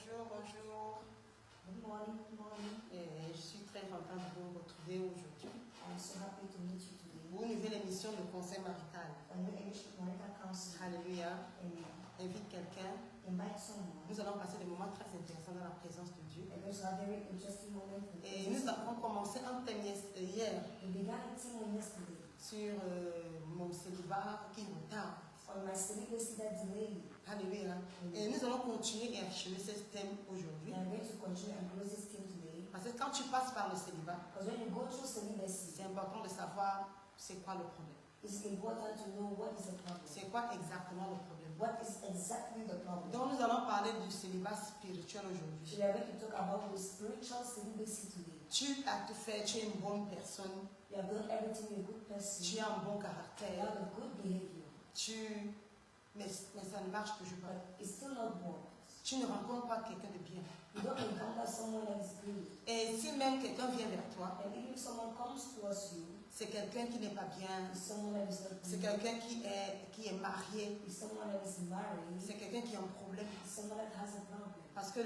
Bonjour, bonjour. Good morning, good morning. Et je suis très contente de vous retrouver aujourd'hui I'm so happy to meet you today. pour une nouvelle émission de conseil marital. A new English marital counseling. Alléluia. Amen. Invite quelqu'un. Invite someone. Nous allons passer des moments très intéressants dans la présence de Dieu. And there's a very interesting moment. Et nous avons commencé un thème hier We began a team yesterday sur mon célibat qui retarde. on my celibacy that delayed. Alléluia. Et nous allons continuer et achever ce thème aujourd'hui. And I'm going to continue and close this team today. Parce que quand tu passes par le célibat, Because when you go through celibacy, c'est important de savoir c'est quoi le problème. it's important to know what is the problem. C'est quoi exactement le problème. What is exactly the problem? Donc nous allons parler du célibat spirituel aujourd'hui. So we are going to talk about the spiritual celibacy today. Tu as tout fait, tu es une bonne personne, You have done everything, you're a good person. tu as un bon You caractère, have a good behavior. mais ça ne marche toujours pas. But it's still not work. Tu ne rencontres pas quelqu'un de bien. You don't encounter someone that is good. Et si même quelqu'un vient vers toi, And even if someone comes towards you, c'est quelqu'un qui n'est pas bien, it's someone that is not c'est good. quelqu'un qui est marié, It's someone that is married. c'est quelqu'un qui a un problème. It's someone that has a problem. Parce que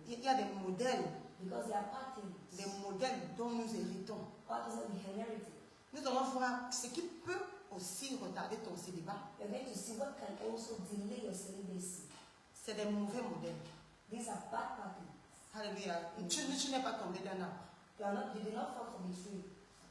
il y a des modèles, Because there are patterns. des modèles dont nous héritons. Patterns that we inherited. Nous allons voir ce qui peut aussi retarder ton célibat. You're going to see what can also delay your celibacy. C'est des mauvais modèles. These are bad patterns. Alléluia. Tu n'es pas tombé d'un arbre. You did not fall from a tree.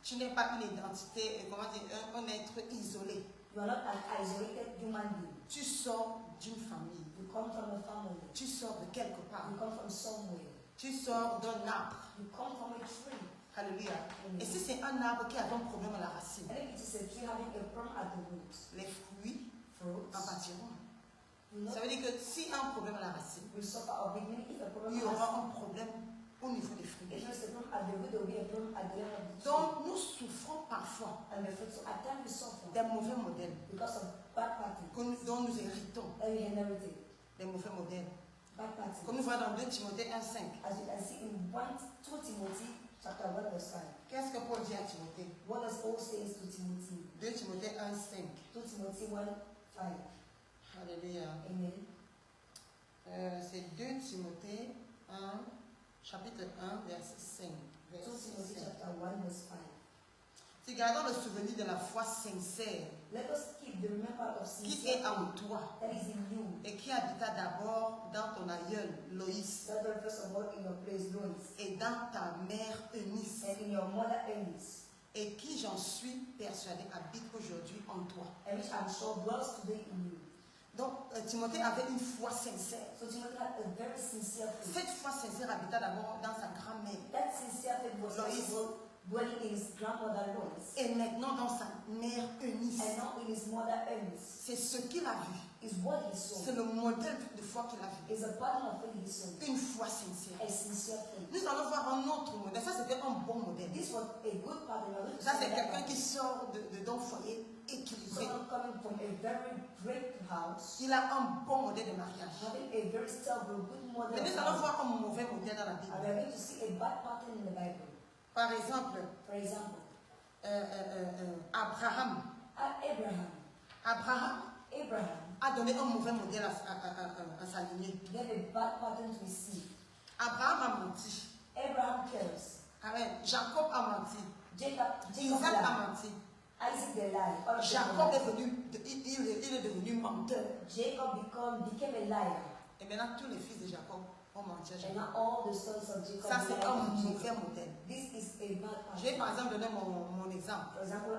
Tu n'es pas une identité, comment dire, un être isolé. You are not an isolated human being. Tu sors d'une famille. You come from a family. Tu sors de quelque part. You come from somewhere. Tu sors d'un arbre. You come from a tree. Alléluia. Et si c'est un arbre qui a un problème à la racine, And if it is a tree having a problem at the root, les fruits fruits en pâtiront. will Ça not veut dire que si un problème à la racine, will suffer or be meaning if a problem il y has aura un problème au niveau des fruits. if there is a problem at the root, there will be a problem at the end of the tree. Donc nous souffrons parfois And the fruit, so at times we suffer des mauvais modèles because of bad patterns dont nous héritons, that we inherited. des mauvais modèles. Bad patterns. Comme nous voyons dans 2 Timothée 1,5. As you can see in 2 Timothy chapter 1 verse 5. Qu'est-ce que Paul dit à Timothée? What does Paul say to Timothy? 2 Timothée 1,5. 2 Timothy 1 5. Alléluia. Amen. C'est 2 Timothée 1, chapitre 1, verset 5. 2 Verset Timothy 5. chapter 1 verse 5. Si gardons le souvenir de la foi sincère Let us keep the remembrance of qui sincere est en faith toi that is in you. et qui habita d'abord dans ton aïeul Loïs That the first of all in your place, Lois, et dans ta mère Eunice and in your mother Eunice, et qui, j'en suis persuadé, habite aujourd'hui en toi. and which I'm sure dwells today in you. Donc Timothée avait une foi sincère. So Timothy had a very sincere faith. Cette foi sincère habita d'abord dans sa grand-mère That sincere faith was Lois. first of all dwelling in his grandmother Lois, et maintenant dans sa mère Eunice. and now in his mother Eunice. C'est ce qu'il a vu. Is what he saw. C'est le modèle de foi qu'il a vu. Is a pattern of faith he saw. Une foi sincère. A sincere faith. Nous allons voir un autre modèle. Ça, c'était un bon modèle. This was a good pattern. Ça, c'est quelqu'un qui sort d'un foyer équilibré. Someone coming from a very great house, Il a un bon modèle de mariage. having a very stable, good model. Mais nous allons voir un mauvais modèle dans la And Bible. we are going to see a bad pattern in the Bible. Par exemple, For example, Abraham. Abraham A donné un mauvais modèle à sa lignée. gave a bad pattern to his seed. Abraham a menti. Abraham kills. Amen. Jacob a menti. Jacob Isaac a lied. menti. Isaac the lie. All of them Jacob lied. est venu, il est devenu menteur. Jacob became a liar. Et maintenant, tous les fils de Jacob ont menti à And Jacob. now all the sons of Jacob Ça, c'est lied un to mauvais Jacob. modèle. This is a bad Je vais pattern. par exemple donner mon exemple. For example,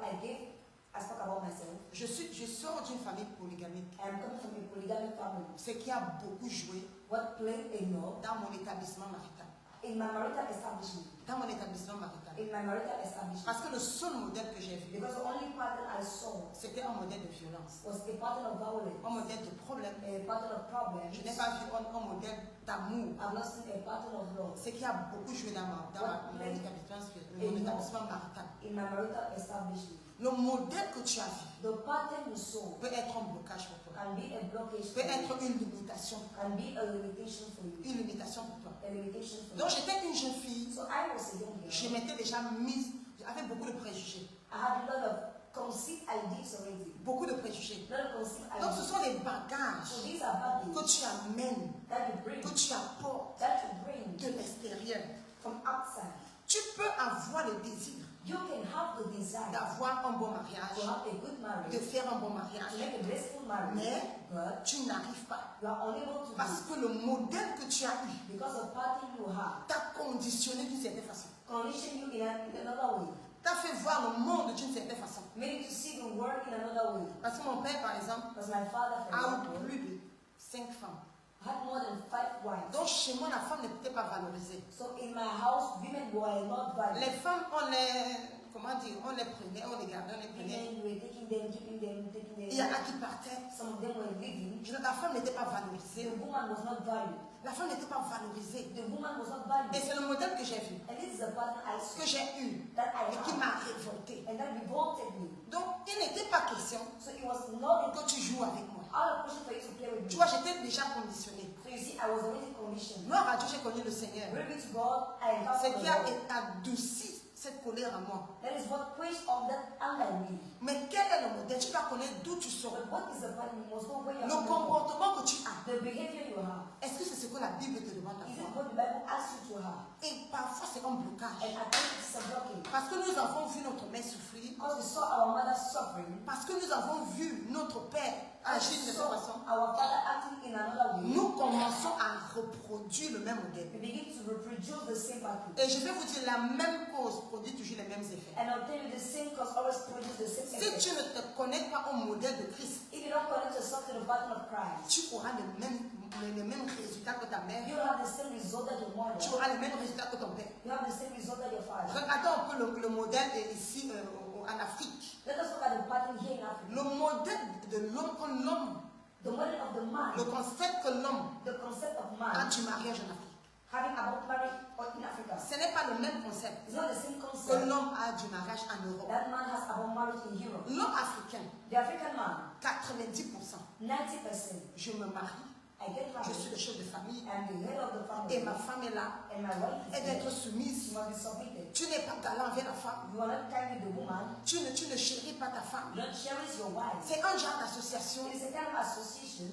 I spoke about myself. Je sors d'une famille polygamique. I am coming from a polygamic family. Ce qui a beaucoup joué What played a role dans mon établissement marital. in my marital establishment. Dans mon établissement marital. In my marital establishment. Parce que le seul modèle que j'ai vu, Because the only pattern I saw c'était un modèle de violence. was a pattern of violence, Un modèle de problème. a pattern of problems. Je n'ai pas vu un modèle d'amour. I've not seen a pattern of love Ce qui a beaucoup joué dans mon établissement marital. in my marital establishment. Le modèle que tu as vu The pattern you saw peut être un blocage pour toi. can be a blockage Peut for être you, une limitation. can be a limitation for you, Une limitation pour toi. a limitation for Donc you. j'étais une jeune fille. So I was a young Je girl. m'étais déjà mise, j'avais beaucoup de préjugés. I had a lot of conceived ideas already. beaucoup de préjugés. Not a conceived Donc ce ideas. sont les So bagages these are que baggage tu amènes, that you bring, que tu apportes that you bring de l'extérieur. from outside. Tu peux avoir le désir You can have the desire d'avoir un bon to mariage, have a good de marriage, faire un bon to mariage, make a blissful marriage, mais but tu n'arrives pas. you are unable to Parce do que le modèle que tu as eu because the pattern you have t'a conditionné d'une certaine façon. condition you in another way. T'a fait voir le monde d'une certaine façon. Made you to see the world in another way. Parce que mon père, par exemple, Because my father, for a eu example, plus de 5 femmes. had more than 5 wives. Donc chez moi, la femme n'était pas valorisée. So in my house, women were not valued. Les femmes, on les, comment dire, on les prenait, on les gardait, on les prenait. Women were taking them, keeping them, taking them. Il y en a qui partaient. Some of them were living. La femme n'était pas valorisée. The woman was not valued. La femme n'était pas valorisée. The woman was not Et valued. c'est le modèle que j'ai vu, And this is a pattern I saw que j'ai eu, that I et qui had. m'a révoltée. And that revolted me. Donc, il n'était pas question So it was not que tu joues avec moi. out of question for you to play with Tu me. vois, j'étais déjà conditionnée. So you see, I was already conditioned. Moi, à Dieu, j'ai connu le Seigneur. Glory be to God, I have C'est the qui a Lord. adouci cette colère à moi. That is what quenched all that anger in me. Mais quel est le modèle? Tu dois connaître d'où tu sors. But what is the pattern? You must know where you're Le coming from. comportement que tu as. The behavior you have. Est-ce que c'est ce que la Bible te demande Is it d'avoir? what the Bible asks you to have? Et parfois, c'est un blocage. And I think it's a blocking. Parce que nous avons vu notre mère souffrir. Because we saw our mother suffering. Parce que nous avons vu notre père agir de We cette saw façon. our father acting in another way. Nous commençons à reproduire le même modèle. We begin to reproduce the same pattern. Et je vais vous dire, la même cause produit toujours les mêmes effets. And I'll tell you the same cause always produces the same Si effect. tu ne te connectes pas au modèle de Christ, If you don't connect yourself to the pattern of Christ, tu auras les mêmes résultats que ta mère. you have the same result that your mother. Tu auras les mêmes résultats que ton père. You have the same result that your father. Regardons un peu le modèle ici en Afrique. Let us look at the pattern here in Africa. Le modèle de l'homme, que l'homme, The model of the man, le concept que l'homme the concept of a man, du mariage en Afrique. having about marriage in Africa. Ce n'est pas le même concept It's not the same que concept l'homme a du mariage en Europe. that man has about marriage in Europe. L'homme africain, The African man, 90%, 90%, je me marie, I get je suis married, le chef de famille, I'm the head of the et family, ma femme est là, and my wife et is d'être there. soumise. She must be submitted. Tu n'es pas galant avec la femme, You are not kind with the woman. tu ne chéris pas ta femme. You don't cherish your wife. C'est un genre d'association. It is a kind of association.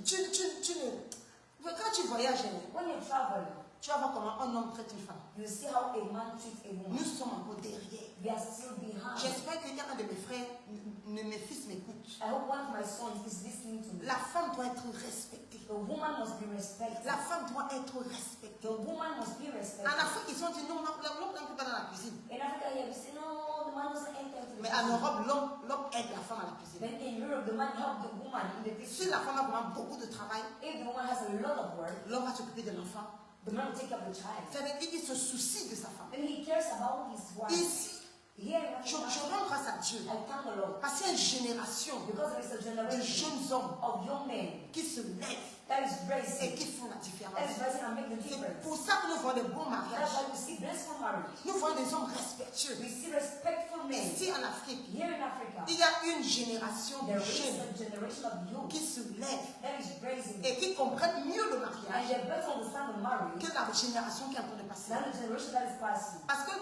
Quand tu voyages, When you travel, tu vas voir comment un homme traite une femme. you see how a man treats a woman. Nous sommes encore derrière. We are still behind. J'espère que un de mes frères, mes fils m'écoute. I hope one of my sons is listening to me. La femme doit être respectée. The woman must be respected. La femme doit être respectée. The woman must be En respected. Afrique, ils ont dit non, l'homme n'entre pas dans la cuisine. In Africa, here we say, no, the man doesn't enter into the Mais en kitchen. Europe, l'homme aide la femme à la cuisine. Then in Europe, the man helps the woman in the Si kitchen. la femme a vraiment beaucoup de travail, If the woman has a lot of work, l'homme va s'occuper de l'enfant. the man will take care of the child. C'est-à-dire qu'il se soucie de sa femme. Then he cares about his wife. Ici, Here in je Africa, rends grâce à Dieu. I thank the Lord Parce qu'il y a une génération because there is a de generation jeunes hommes of young men qui se lèvent that is et raising, qui font la différence. that is rising and make the C'est difference. pour ça que nous voyons des bons That's mariages. why we see blissful marriage. Nous voyons des hommes respectueux. We see respectful men. Ici en Afrique, Here in Africa, il y a une génération de there is jeunes a generation of youth qui se lèvent that is raising, et qui comprennent mieux le and mariage they better understand the marriage que la génération qui est en train de passer. than the generation that is passing. Parce que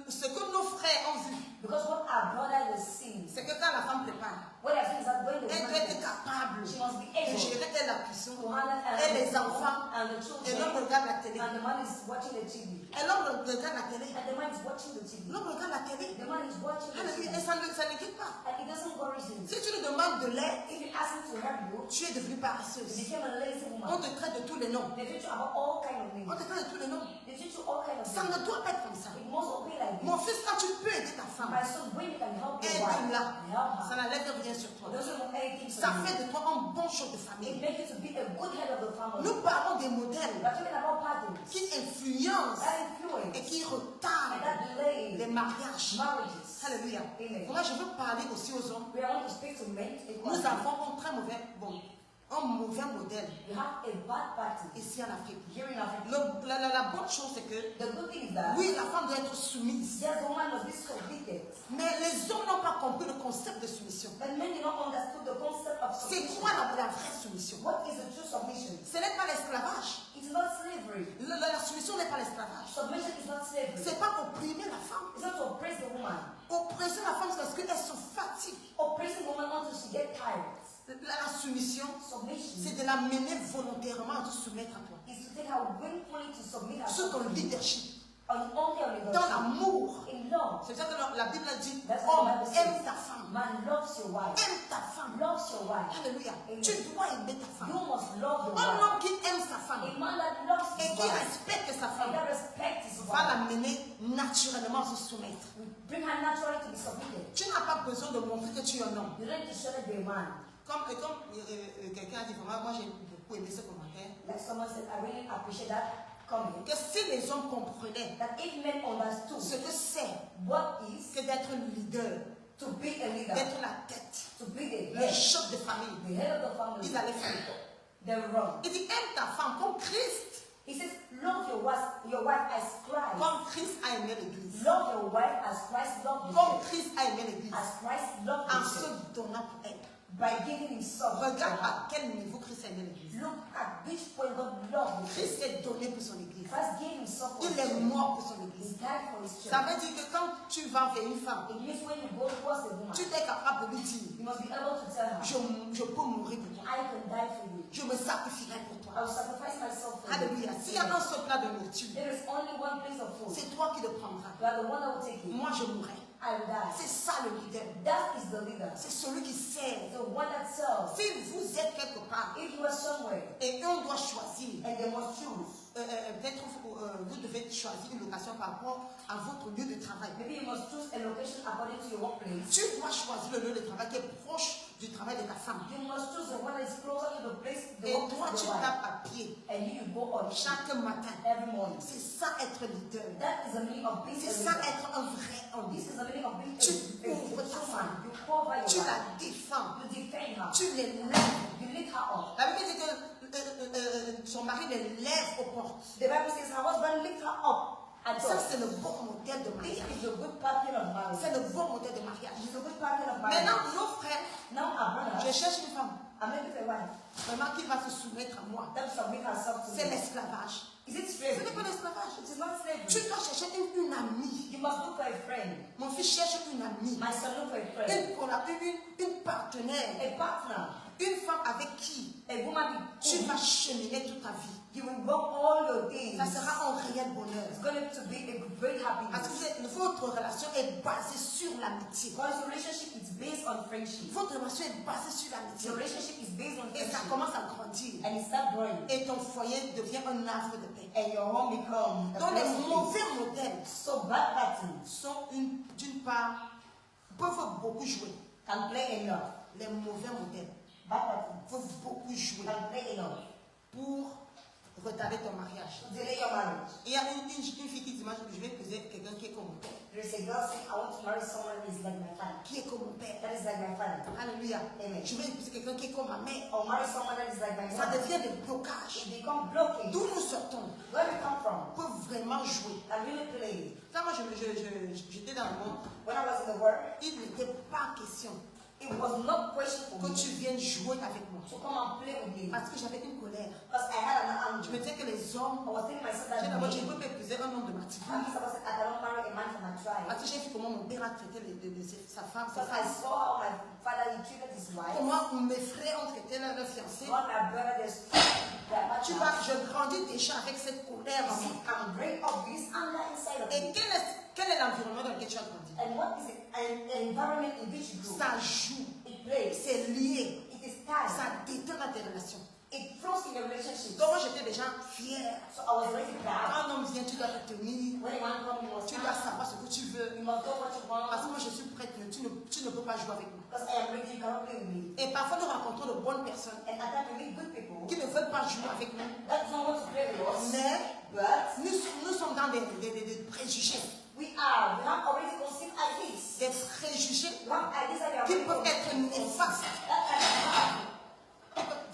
ce que nos frères ont vu, Because what our brother is seeing, c'est que quand la femme prépare, what I think is that when the elle doit woman être capable she must be de able gérer elle la cuisson to handle et les enfants. and the Et children, l'homme regarde la télé. and the man is watching the TV, Et l'homme regarde la télé. and the man is watching the TV. L'homme regarde la télé. The man is watching the Alléluia. Et TV, ça ne quitte pas. and it doesn't worry him. Si tu lui demandes de l'aide, If you ask him to help you, tu es devenue you paresseuse. became a lazy On woman. te traite de tous les noms. They teach you about all kind of On things. te traite de tous les noms. They teach you all kind of Ça things. ne doit pas être comme ça. It must not be like Mon this. fils, quand tu peux aider ta femme, My son, when you can help your wife, aide-la. help Ça her. n'enlève rien sur It toi. doesn't know anything Ça from you. fait de toi un bon chef de It famille. makes you to be a good head of the family. Nous parlons des modèles We're talking about patterns qui influencent that et influence qui and retardent that delay les mariages. marriages. Alléluia. Amen. Moi, je veux parler aussi aux hommes. We want to speak to men. Nous avons un très mauvais, un mauvais modèle You have a bad pattern ici en Afrique. here in Africa. La bonne chose, c'est que, The good thing is that oui, la femme doit être soumise. yes, the woman must be submitted, Mais les hommes n'ont pas compris le concept de soumission. but men do not understand the concept of C'est submission. quoi la vraie soumission? What is the true submission? Ce n'est pas l'esclavage. It's not slavery. La soumission n'est pas l'esclavage. Submission is not slavery. C'est pas qu'on opprimer la femme. It's not to oppress the woman. Oppresser la femme, c'est parce qu'elle se fatigue. Oppressing the woman until she gets tired. La soumission, Submission c'est de la mener volontairement à te soumettre à toi. is to take her willfully to submit Sous herself ton to you. leadership. On only a Dans leadership. l'amour. In love. C'est ça que la Bible dit, That's what homme, the Bible says. aime ta femme. Man loves your wife. Aime ta femme. Loves your wife. Alléluia. Amen. Tu dois aimer ta You femme. must love your Un wife. homme qui aime sa femme A man that loves et his qui wife respecte sa and femme that respects his va wife la mener naturellement à se soumettre. will bring her naturally to be submitted. Tu n'as pas besoin de montrer que tu es un homme. You don't need to show that you're a man. Comme quelqu'un a dit, vraiment, moi j'ai beaucoup aimé ce commentaire, Like someone said, I really appreciate that comment. que si les hommes comprenaient That if men understood ce que c'est what is que d'être le leader, to be a leader, d'être la tête, to be the le head, chef de famille, the head of the family, ils allaient faire. they're wrong. Il dit, aime ta femme comme Christ. He says, love your wife as Christ. Comme Christ a aimé l'église. Love your wife as Christ loved the Comme church. Christ a aimé l'église. As Christ loved En the se church. donnant pour elle. By giving himself to Regarde her. à quel niveau Christ a aimé l'église. Look at which point God loved the church. Christ s'est donné pour son église. Christ gave himself for Il his est church. mort pour son He église. died for his church. Ça veut dire que quand tu vas vers une femme, It means when you go towards a woman, tu es capable de lui dire, you must be able to tell her, je peux mourir pour toi. I can die for you. Je me sacrifierai pour I toi. will sacrifice myself for Alléluia. you. S'il y a un seul plat de nourriture, There is only one place of food. c'est toi qui le prendras. You are the one that will take it. Moi, je mourrai. I will die. C'est ça le leader. That is the leader. C'est celui qui sert. The one that serves. Si vous êtes quelque part If you are somewhere et on doit choisir, and they must choose, peut-être vous devez choisir une location par rapport à votre lieu de travail. maybe you must choose a location according to your workplace. Tu dois choisir le lieu de travail qui est proche du travail de ta femme. You must choose the one that is closer to the place, the Et toi, workplace tu of the wife. tapes à pied And you go on chaque matin. every morning. C'est ça être leader. That is the meaning of being C'est a ça leader. être un vrai homme. This is the meaning of being Tu a ouvres ta true femme. man. You cover your Tu wife. la défends. You defend her. Tu l'élèves. You lift her up. La Bible dit que son mari l'élève aux portes. The Bible says her husband lift her up. And Ça, c'est le bon modèle de this mariage. is the good pattern of marriage. C'est le bon modèle de mariage. This is the good pattern of marriage. Maintenant, nos frères, Now our je brother, cherche une femme I'm looking for a wife vraiment qui va se soumettre à moi. that submit herself to C'est me. l'esclavage. Is it Ce n'est slavery? pas l'esclavage. It is not slavery. Tu dois chercher une amie. You must look for a friend. Mon fils cherche une amie. My son look for a friend. Une partenaire. A partner. Une femme avec qui A woman tu with vas cheminer toute ta vie. you will work all your days. Ça sera un réel bonheur. It's going to be a great Parce happiness. que votre relation est basée sur l'amitié. Because your relationship is based on friendship. Votre relation est basée sur l'amitié. Your relationship is based on Et ça friendship. commence à grandir. And it starts growing. Et ton foyer devient un havre de paix. And your home becomes a Donc place les of peace. mauvais modèles So bad patterns sont d'une part, peuvent beaucoup jouer. can play enough. Les mauvais modèles Bad patterns peuvent beaucoup jouer can play enough pour retarder ton mariage. to delay your marriage. Il y a une fille qui dit, moi, je vais épouser quelqu'un qui est comme mon père. There is a girl saying, I want to marry someone who is like my father. Qui est comme mon père. That is like my father. Alléluia. Amen. Je vais épouser quelqu'un qui est comme ma mère. Or marry someone that is like my Ça mother. devient des blocages. It becomes blocking. D'où nous sortons Where we come from peut vraiment jouer. and really play. Quand moi j'étais dans le monde, When I was in the world, il n'était pas question it was not question for que me tu viennes jouer avec moi. to come and play with me. Parce que j'avais une colère. Because I had an Je me anger. disais que les hommes, I was telling myself j'ai that d'abord, je ne me, peux pas épouser un homme de ma tribu. I cannot marry a man from my tribe. Parce que j'ai vu comment mon père a traité sa femme, ses Because I femmes. saw how my father he treated his wife. Comment mes frères ont traité leur fiancé. How my brother is Tu vois, je grandis déjà avec cette colère en moi. I'm bring up this anger inside of Et me. quel est l'environnement dans lequel tu as grandi? And what is it? An environment in which you grew. Ça joue, It plays. c'est lié, It is tied. ça déteint dans tes relations. It flows in the relationship. Donc moi j'étais déjà fière. So I was very proud. Quand un homme vient, tu dois te tenir, When a man comes, you must tu dois stand. savoir ce que tu veux. You must do what you want. Parce que moi je suis prête, tu ne peux pas jouer avec moi. Because I am ready, you cannot play with me. Et parfois nous rencontrons de bonnes personnes And at times we meet good people qui ne veulent pas jouer avec nous. that don't want to play with us. Mais But nous sommes dans des préjugés. we have already conceived ideas. Des préjugés We have ideas that we are qui already peuvent être conceived. néfastes. That can be harmful.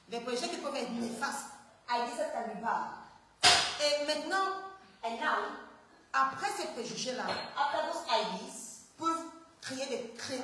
Des préjugés qui peuvent être néfastes. Ideas that can be bad. Et maintenant, And now, après ces préjugés-là, after those ideas, peuvent créer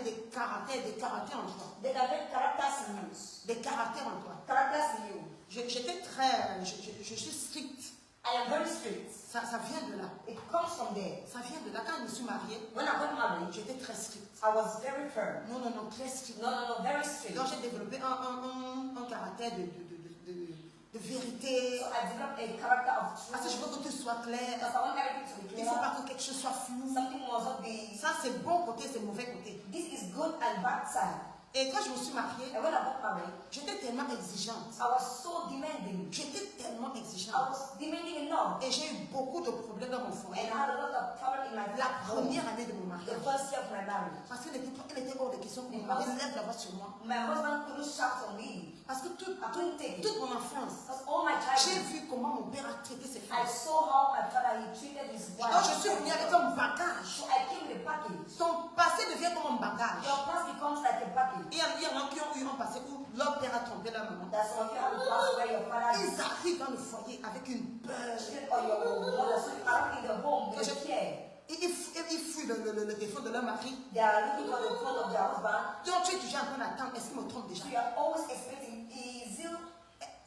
des caractères en toi. Develop characters in you. Des caractères en toi. Characters in you. J'étais très... Je suis stricte. I am very strict. Ça vient de là. It comes from there. Ça vient de là. Quand je me suis mariée, When I got married, j'étais très stricte. I was very firm. Non, très stricte. No, very strict. Donc j'ai développé un caractère de vérité. So I developed a character of truth. Parce que je veux que tout soit clair. Because I want everything to be Il ne faut clear. pas que quelque chose soit flou. Something must not be. Ça, c'est bon côté, c'est mauvais côté. This is good and bad side. Et quand je me suis mariée, And when I got married, j'étais tellement exigeante. I was so demanding. J'étais tellement I exigeante. was demanding enough. Et j'ai eu beaucoup de problèmes dans mon foyer. And I had a lot of problems in my La home. première année de mon The mariage. first year of my marriage. Parce qu'il était hors de question que mon mari lève la voix sur moi. My husband couldn't shout on me. Parce que toute mon enfance, Because all my j'ai childhood, vu comment mon père a traité ses I femmes. saw how my father he treated his wife. Donc je suis venue avec un bagage. So I came with a package. Ton passé devient comme un bagage. Your past becomes like a package. Il y en a qui ont eu un passé où leur père a trompé leur maman. That's some of you have a past where your father is Ils arrivent dans le foyer avec une peur. cheated on your mother. So you are in the home with fear. Ils fuient le défaut de leur mari. They are looking for the fault of their husband. Donc tu es toujours en train d'attendre. Est-ce qu'il me trompe déjà? So you are always expecting, is you?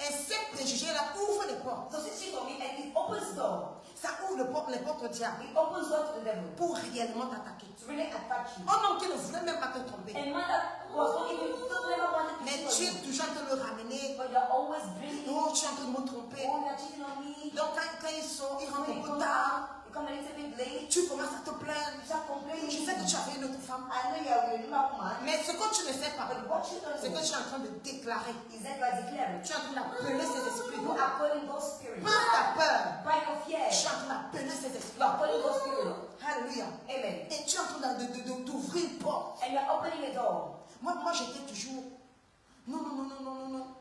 Et ces préjugés-là ouvrent les portes. So she cheated on me and it opens door. Ça ouvre les portes au diable It opens door to the devil. pour réellement t'attaquer. To really attack you. Un homme qui ne voulait même pas te tromper. And man that was not even, never wanted to Mais cheat tu on es you. toujours en train de le ramener. But you're always bringing, Non, tu es en train de me tromper. oh, you're cheating on me. Donc quand ils sont, ils rentrent When un you peu come tard. out, you come a little bit late. Tu commences à te plaindre. You start complaining. Tu sais que tu avais une autre femme. I know you're a new man. Mais ce que tu ne sais pas, But what you don't c'est que know tu es en train de déclarer. is that you are declaring. Tu es en train d'appeler ces esprits. You are calling those spirits. Par ta peur, By your fear. tu es en train d'appeler ces You esprits. are calling those spirits. Alléluia. Amen. Et tu es en train d'ouvrir une porte. And you're opening a door. Moi j'étais toujours... Non.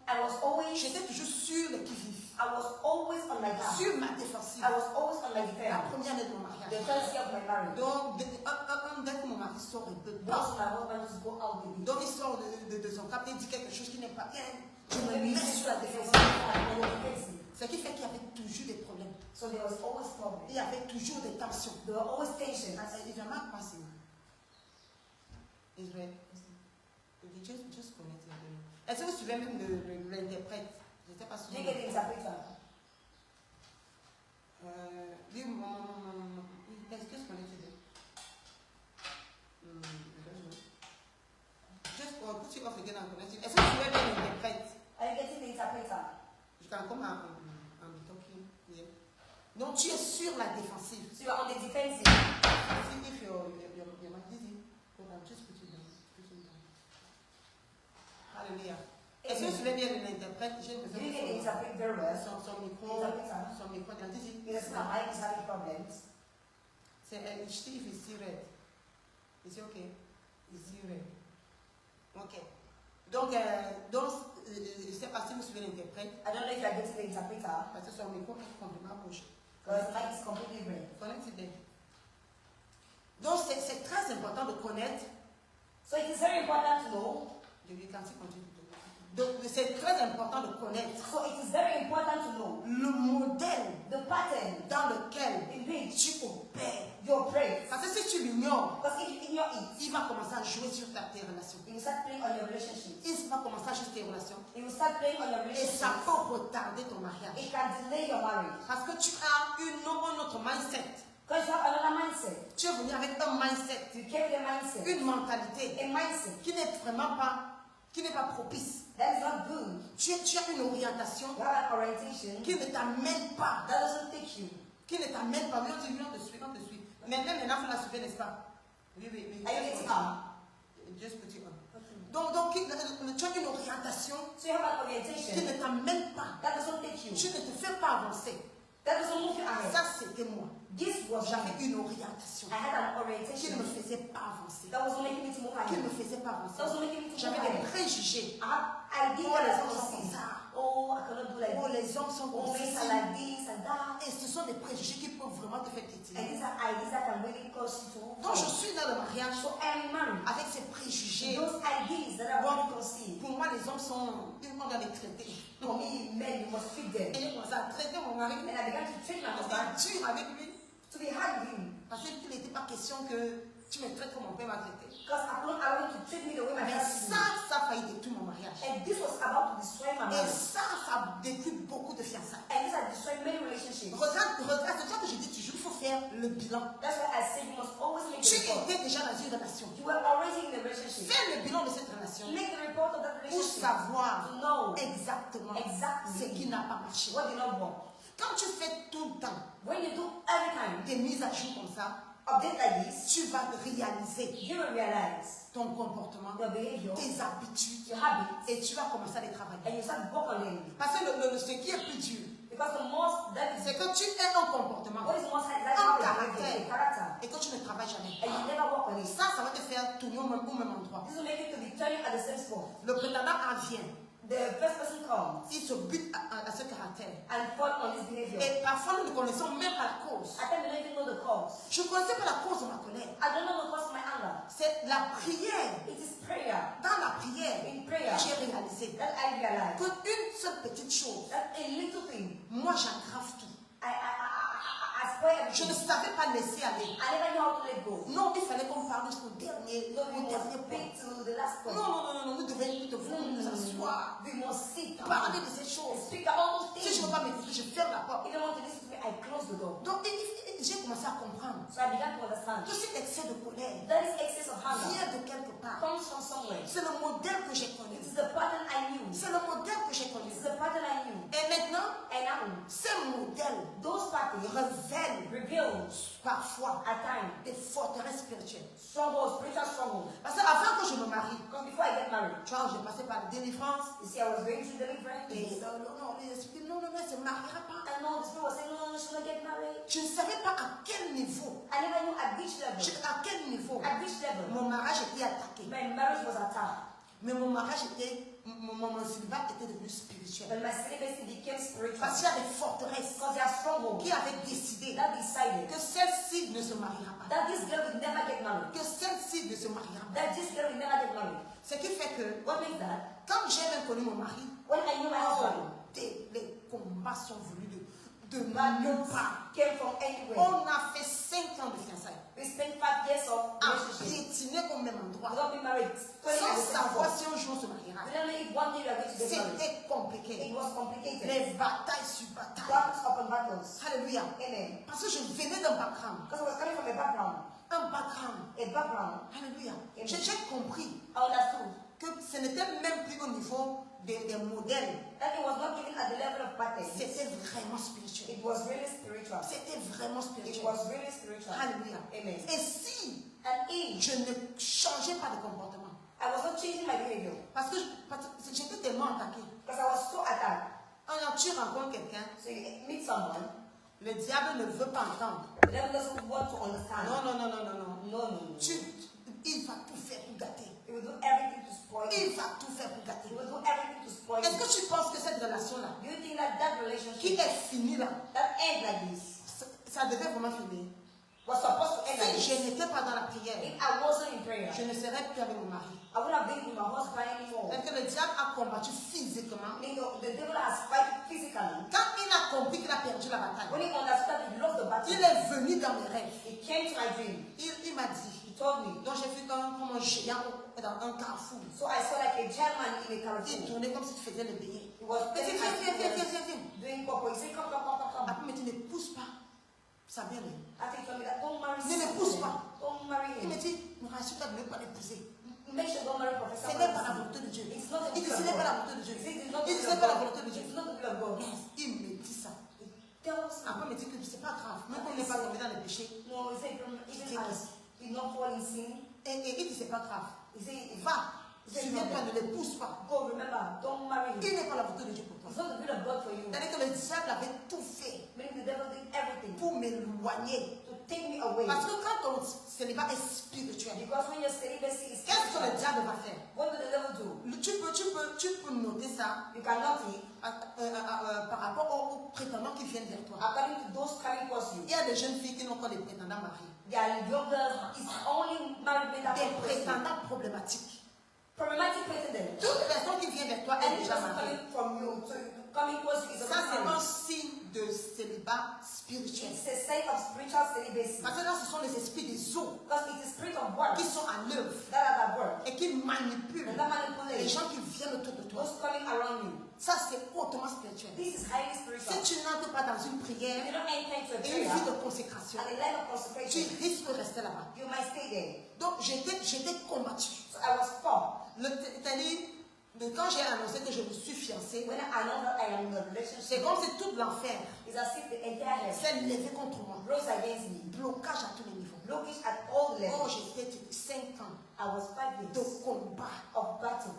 I was always, J'étais toujours sur les qui-vivent. I was always on my guard. Sur ma défensive. I was always on my La defense. première année de mon The mariage. first year of my marriage. Donc, dès que mon mari sort un peu, Once my husband just go out with me. donc il sort de son cap et dit quelque chose qui n'est pas bien. Je me Maybe mets this sur la was the défensive. defensive. Ce qui fait qu'il y avait toujours des problèmes. So there was always problem. Il y avait toujours des tensions. There were always tensions. Il va mal passer. Israël. Juste connecter. Est-ce que vous suivez même l'interprète? Je ne sais pas si Do you get the interpreter? Dis est-ce que je connecte? Just put you off again and connect it. Est-ce que vous suivez bien l'interprète? Are you getting the interpreter? Je can come and be talking here. Donc tu es sur la défensive. So you are on the defensive. See if your mind is in. Hold on, just put it down. Alléluia. Est-ce que vous suivez bien l'interprète? Je Do you get the interpreter very well? son micro dans d'ici. Because my mic is having problems. C'est Steve is still red. Is it okay? Is still red. Ok. Donc, je ne sais pas si vous suivez l'interprète. I don't know if you are getting the interpreter. Parce que son micro est complètement rouge. Because the mic is completely red. Connectez. Donc, c'est très important de connaître. So it is very important to know. Je vais quand continue. Donc, c'est très important de connaître So it is very important to know le modèle the pattern dans lequel in which tu opères. your praise. Parce que si tu l'ignores, Because if you ignore it, il va commencer à jouer sur tes relations. you will start playing on your relationship. Il va commencer à jouer sur tes relations. You will start playing on your Et ça relationship. peut retarder ton mariage. It can delay your marriage. Parce que tu as un autre mindset. Because you have another mindset. Tu es venu avec un mindset, You carry the mindset. une mentalité A mindset qui n'est vraiment pas, qui n'est pas propice. that is not good. Tu as une orientation You have an orientation qui ne t'amène pas, that doesn't take you. qui ne t'amène pas. Mais on dit, on te suit. Mais même maintenant, il faut la suivre, n'est-ce pas? Oui. Are you getting up? Just put it on. Donc, tu as une orientation So you have an qui orientation ne t'amène pas. that doesn't take you. Tu ne te fais pas avancer. That doesn't move you ahead. Ça, c'était moi. This was J'avais me. une orientation I had an qui orientation ne me faisait pas avancer. that wasn't making me to move Qui ne ahead. me faisait pas That wasn't avancer. making me to move J'avais des ahead. préjugés. I did Oh, les that hommes sont policy. comme ça. Oh, I cannot do like Oh, this. les hommes sont Oh, comme men ça. are like this and that. Et ce sont des préjugés qui peuvent vraiment te faire And tétiner. these are ideas that can really cause you to move Donc, je forward. suis dans le mariage So I am married. avec ces préjugés. Those ideas that are well conceived. Pour moi, les hommes sont... Ils m'ont les traiter. For me, men, you must treat them. Et j'ai commencé à traiter mon mari. And I began to treat my husband C'était dur avec lui. to be hard with him. Parce qu'il n'était pas question que Tu me traites comme mon père m'a traité. Because I want to treat me the way my Mais parents treat me. ça a failli détruire mon mariage. And this was about to destroy my Et marriage. ça détruit beaucoup de fiançailles. And this has destroyed many relationships. Regarde, c'est ça que je dis toujours, il faut faire le bilan. That's why I say you must always make Tu the report. étais déjà dans une relation. You were already in a relationship. Fais le bilan de cette relation Make the report of that pour relationship. savoir To know exactement exactly ce qui n'a pas marché. what did not work. Quand tu fais tout le temps When you do every time des mises à jour comme ça, update like this, tu vas réaliser you will realize ton comportement, your behavior, tes habitudes, your habits, et tu vas commencer à les travailler. and you start work on them. Parce que ce qui est plus dur, Because the most that is c'est que tu aies un comportement, what is most un how caractère, character, et que tu ne travailles jamais. and you never work on it. Ça va te faire tourner au même endroit. This will make you to be turning at the same spot. Le prétendant en vient, The first person comes il se bute à ce caractère. and fall on his behavior. Et parfois, nous ne connaissons même pas la cause. I can't even know the cause. Je ne connaissais pas la cause de ma colère. I don't know the cause of my anger. C'est la prière. It is prayer. Dans la prière, In prayer j'ai réalisé that I realize qu'une seule petite chose, that a little thing moi j'aggrave tout. I spoil Je ne everything. savais pas laisser aller. I never knew how to let go. Non, il fallait qu'on parle jusqu'au dernier, No, we au dernier must point. speak to the last point. Non, nous devons nous asseoir, We must sit down. parler de ces choses. Speak about those Si je ne things. veux pas m'écouter, je ferme la porte. If you don't want to listen to me, I close the door. Donc, j'ai commencé à comprendre So I began to understand. que cet excès de colère That is excess of hunger vient de quelque part. comes from somewhere. C'est le modèle que j'ai connu. It is the pattern I knew. C'est le modèle que j'ai connu. It is the pattern I knew. Et maintenant, And now, ces modèles those patterns révèlent reveal parfois at times des forteresses spirituelles. strongholds, spiritual strongholds. Parce qu'avant que je me marie, Because before I get married, tu vois, j'ai passé par la délivrance. you see, I was going through deliverance. Et non, les esprits, non, elle ne se mariera pas. And no, the spirit was saying, no, she will not get married. Je ne savais pas à quel niveau. I never knew at which level. À quel niveau At which level mon mariage était attaqué. my marriage was attacked. Mais mon mariage était, mon célibat était devenu spirituel. But my celibacy became spiritual. Parce qu'il y a des forteresses Because there are strongholds qui avaient décidé that decided que celle-ci ne se mariera pas. that this girl will never get married. Que celle-ci ne se mariera pas. That this girl will never get married. Ce qui fait que, What makes that? quand j'ai même connu mon mari, When I knew my husband, les combats sont venus de nulle battles part. came from anywhere. On a fait 5 ans de fiançailles. We spent 5 years of À relationship piétiner au même endroit. without being married. Sans savoir si un jour on se mariera. We don't know if one day we are going to get married. C'était compliqué. It was complicated. Les batailles sur batailles. Battles upon battles. Alléluia. Amen. Parce que je venais d'un background. Because I was coming from a background. Un background. A background. Alléluia. Amen. J'ai compris I understood que ce n'était même plus au niveau des modèles. that it was not given at the level of patterns. C'était vraiment spirituel. It was really spiritual. C'était vraiment It spirituel. was really spiritual. Alléluia. Amen. Et si And if je ne changeais pas de comportement, I was not changing my behavior parce que j'étais tellement attaquée. because I was so attacked. Quand tu rencontres quelqu'un, So you meet someone, le diable ne veut pas entendre. the devil doesn't want to understand. Non. No, no. Il va tout faire pour gâter. He will do everything to spoil Il it. va tout faire pour gâter. He will do everything to spoil Est-ce it. que tu penses que cette relation-là, Do you think that qui relationship est finie là, that ends like this ça devait vraiment finir? was supposed to end like Si je this? n'étais pas dans la prière, If I wasn't in prayer, je ne serais plus avec mon mari. I wouldn't have been with my husband anymore. Parce que le diable a combattu physiquement. You know, the devil has fight physically. Quand il a compris qu'il a perdu la bataille, When he understood that he lost the battle, il est venu dans mes rêves. he came to my dream. Il m'a dit, He told me. donc j'ai vu comme un géant dans un carrefour. So I saw like a giant man in a Il carrefour. tournait comme si tu faisais le bélier. He was Il dit, viens. doing purple. He said, come. Après, il me dit, ne pousse pas. Ça vient de After he told me that, don't marry Ne le pousse pas. Don't marry Il me him. dit, ne rassure-toi de ne pas l'épouser. Make sure don't marry Professor. Ce n'est pas la volonté de Dieu. It's not the Il dit, will ce of n'est pas la God. volonté de Dieu. He said, Il it's not the dit, will ce of n'est pas la God. volonté de Dieu. It's not the will of God. Il me dit ça. Tell us. Après, il me dit que c'est pas grave. Même qu'on n'est pas tombé dans le péché. No, he said, even as he did not fall in sin, Et il dit, c'est pas grave. he said, Va. Souviens-toi, ne l'épouse pas. go, remember, don't marry him. Il n'est pas la volonté de Dieu pour toi. It's not the will of God for you. C'est-à-dire que le diable avait tout fait Meaning the devil did everything pour m'éloigner. to take me away. Parce que quand ton célibat est spirituel, Because when your celibacy is qu'est-ce que le spiritual, diable va faire? what will the devil do? Tu peux noter ça You cannot see par rapport aux prétendants qui viennent vers toi. according to those coming towards you. Il y a des jeunes filles qui n'ont pas des prétendants mariés. There are young girls, it's only married men that Des come towards you. prétendants problématiques. Problematic president. Toute personne qui vient vers toi est Any déjà person mariée. coming from you, to coming towards you is Ça, c'est married. un signe de célibat. célibat spirituel. It's a state of spiritual celibacy. Parce que là, ce sont les esprits des eaux Because it is spirit of work qui sont à l'œuvre that are at work. et qui manipulent And that les manipulates gens qui viennent autour de toi. those coming around you. Ça, c'est hautement spirituel. This is highly Si spiritual. tu n'entres pas dans une If prière you don't enter into a et une vie prayer de consécration, and a life of tu consecration, risques de rester là-bas. you might stay there. Donc, j'étais combattu. So I was fought. C'est-à-dire, quand j'ai annoncé que je me suis fiancée, When I know that I am in a c'est relationship, comme si tout l'enfer it's as if the entire heaven s'est levé contre moi. rose against me. Blocage à tous les niveaux. Blockage at all Oh, levels. j'étais 5 ans I was 5 de years combat. of battles.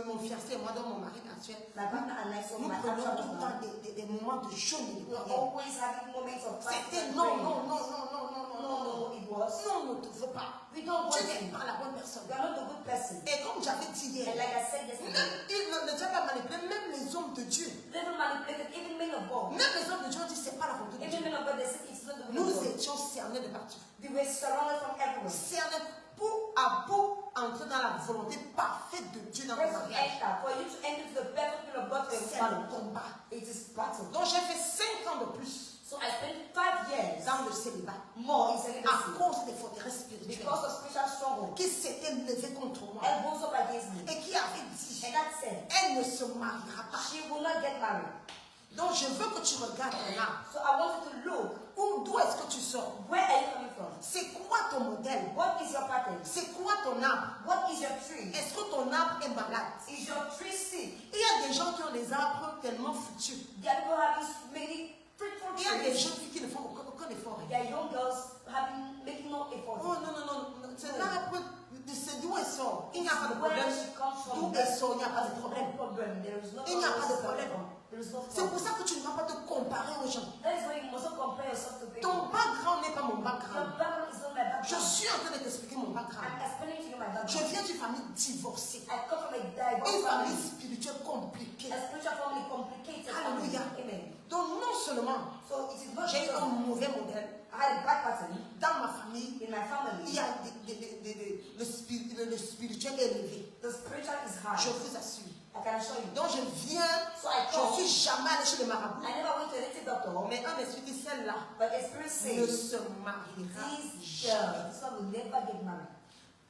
Mon fiancé et moi, dans mon mari actuel, My partner and I saw nous my prenons actual tout le temps husband. des moments de jeûne et de We were prière. always having moments of C'était fasting and non, praying. non, non, non, non, non, non, non, No, it was. non, on ne te veut pas. We don't Tu want n'es him. pas la bonne personne. You are not a good person. Et comme j'avais dit hier, And like I said yesterday, le diable a manipulé même les hommes de Dieu. devil manipulated even men of God. Même les hommes de Dieu ont dit c'est pas la volonté de Even Dieu. men of God, they said it's not the will Nous of God. étions cernés de partout. We were surrounded from everywhere. Cernés pour entrer dans la volonté parfaite de Dieu dans le First to mariage. enter, for you to enter into the perfect will of God for your C'est le family, combat. it is battle. Donc j'ai fait 5 ans de plus So I spent 5 years dans le célibat more in à celibacy cause des forteresses spirituelles because of spiritual struggle. qui s'étaient levées contre moi And rose up against me. et qui avaient dit And that said, elle ne se mariera pas. she will not get married. Donc je veux que tu regardes ton âme. So I want you to look, D'où est-ce que tu sors? where are you coming from? C'est quoi ton modèle? What is your pattern? C'est quoi ton âme? What is your tree? Est-ce que ton arbre est malade? Is your tree sick? Il y a des gens qui ont des arbres tellement foutus. There are people having many fruitful Il y a des trees. jeunes filles qui ne font aucun effort. There are young girls making no effort. Oh non, non, non, c'est l'arbre, c'est d'où elle sort. Il n'y a pas de Where problème. she comes from, D'où elle sort, il n'y a pas de problème. problem. There is no Il n'y a pas de problème. There is no C'est pour problem. ça que tu ne vas pas te comparer aux gens. That is why you mustn't compare yourself to people. Ton background n'est pas mon Your background. background is not my Je background. suis en train de t'expliquer mon background. I'm explaining to you my Je background. viens d'une famille divorcée. I come from a Une diverse famille family. spirituelle compliquée. A spiritual family, complicated family. Alléluia. Amen. Donc non seulement So it is not j'ai eu just un mauvais modèle I had a bad pattern dans ma famille, in my family. il y a le spirituel élevé. The spiritual is Je hard. vous assure. I can assure you. Donc je viens, So I je come. suis jamais allé chez le marabout. I never went to a native doctor, Mais un esprit dit celle-là but experience ne says se mariera this jamais. girl, this one will never get married.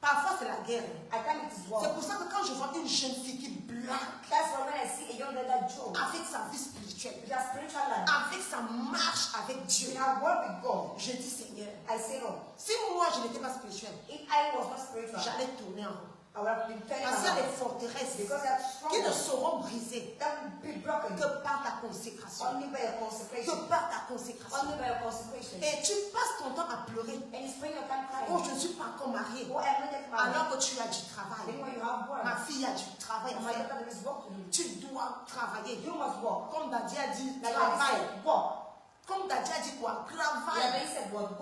Parfois c'est la guerre. I can't it is C'est war. pour ça que quand je vois une jeune fille qui blague That's why when I see a young girl that Joe, avec sa vie spirituelle, with her spiritual life, avec sa marche avec Dieu, with her work with God, je dis Seigneur, I say no. si moi je n'étais pas spirituelle, If I was not spiritual, j'allais tourner en rond. I would have been turning Parce qu'il y a des around. forteresses Because they are qui ne strong. seront brisées That will be broken que par ta consécration. only by your Que consecration. par ta consécration. Only by your consecration. Et tu passes ton temps à pleurer. And you spend your time Oh, crying. je ne suis pas encore mariée. Oh, I'm not yet married. Alors que tu as du Then travail. when you have work, Ma fille a du travail à my faire. daughter, there is work to do. Tu dois travailler. You must work. Comme Daddy a dit, Like I travaille. said, work. Comme Daddy a dit quoi? Yeah, Travaille. they said work.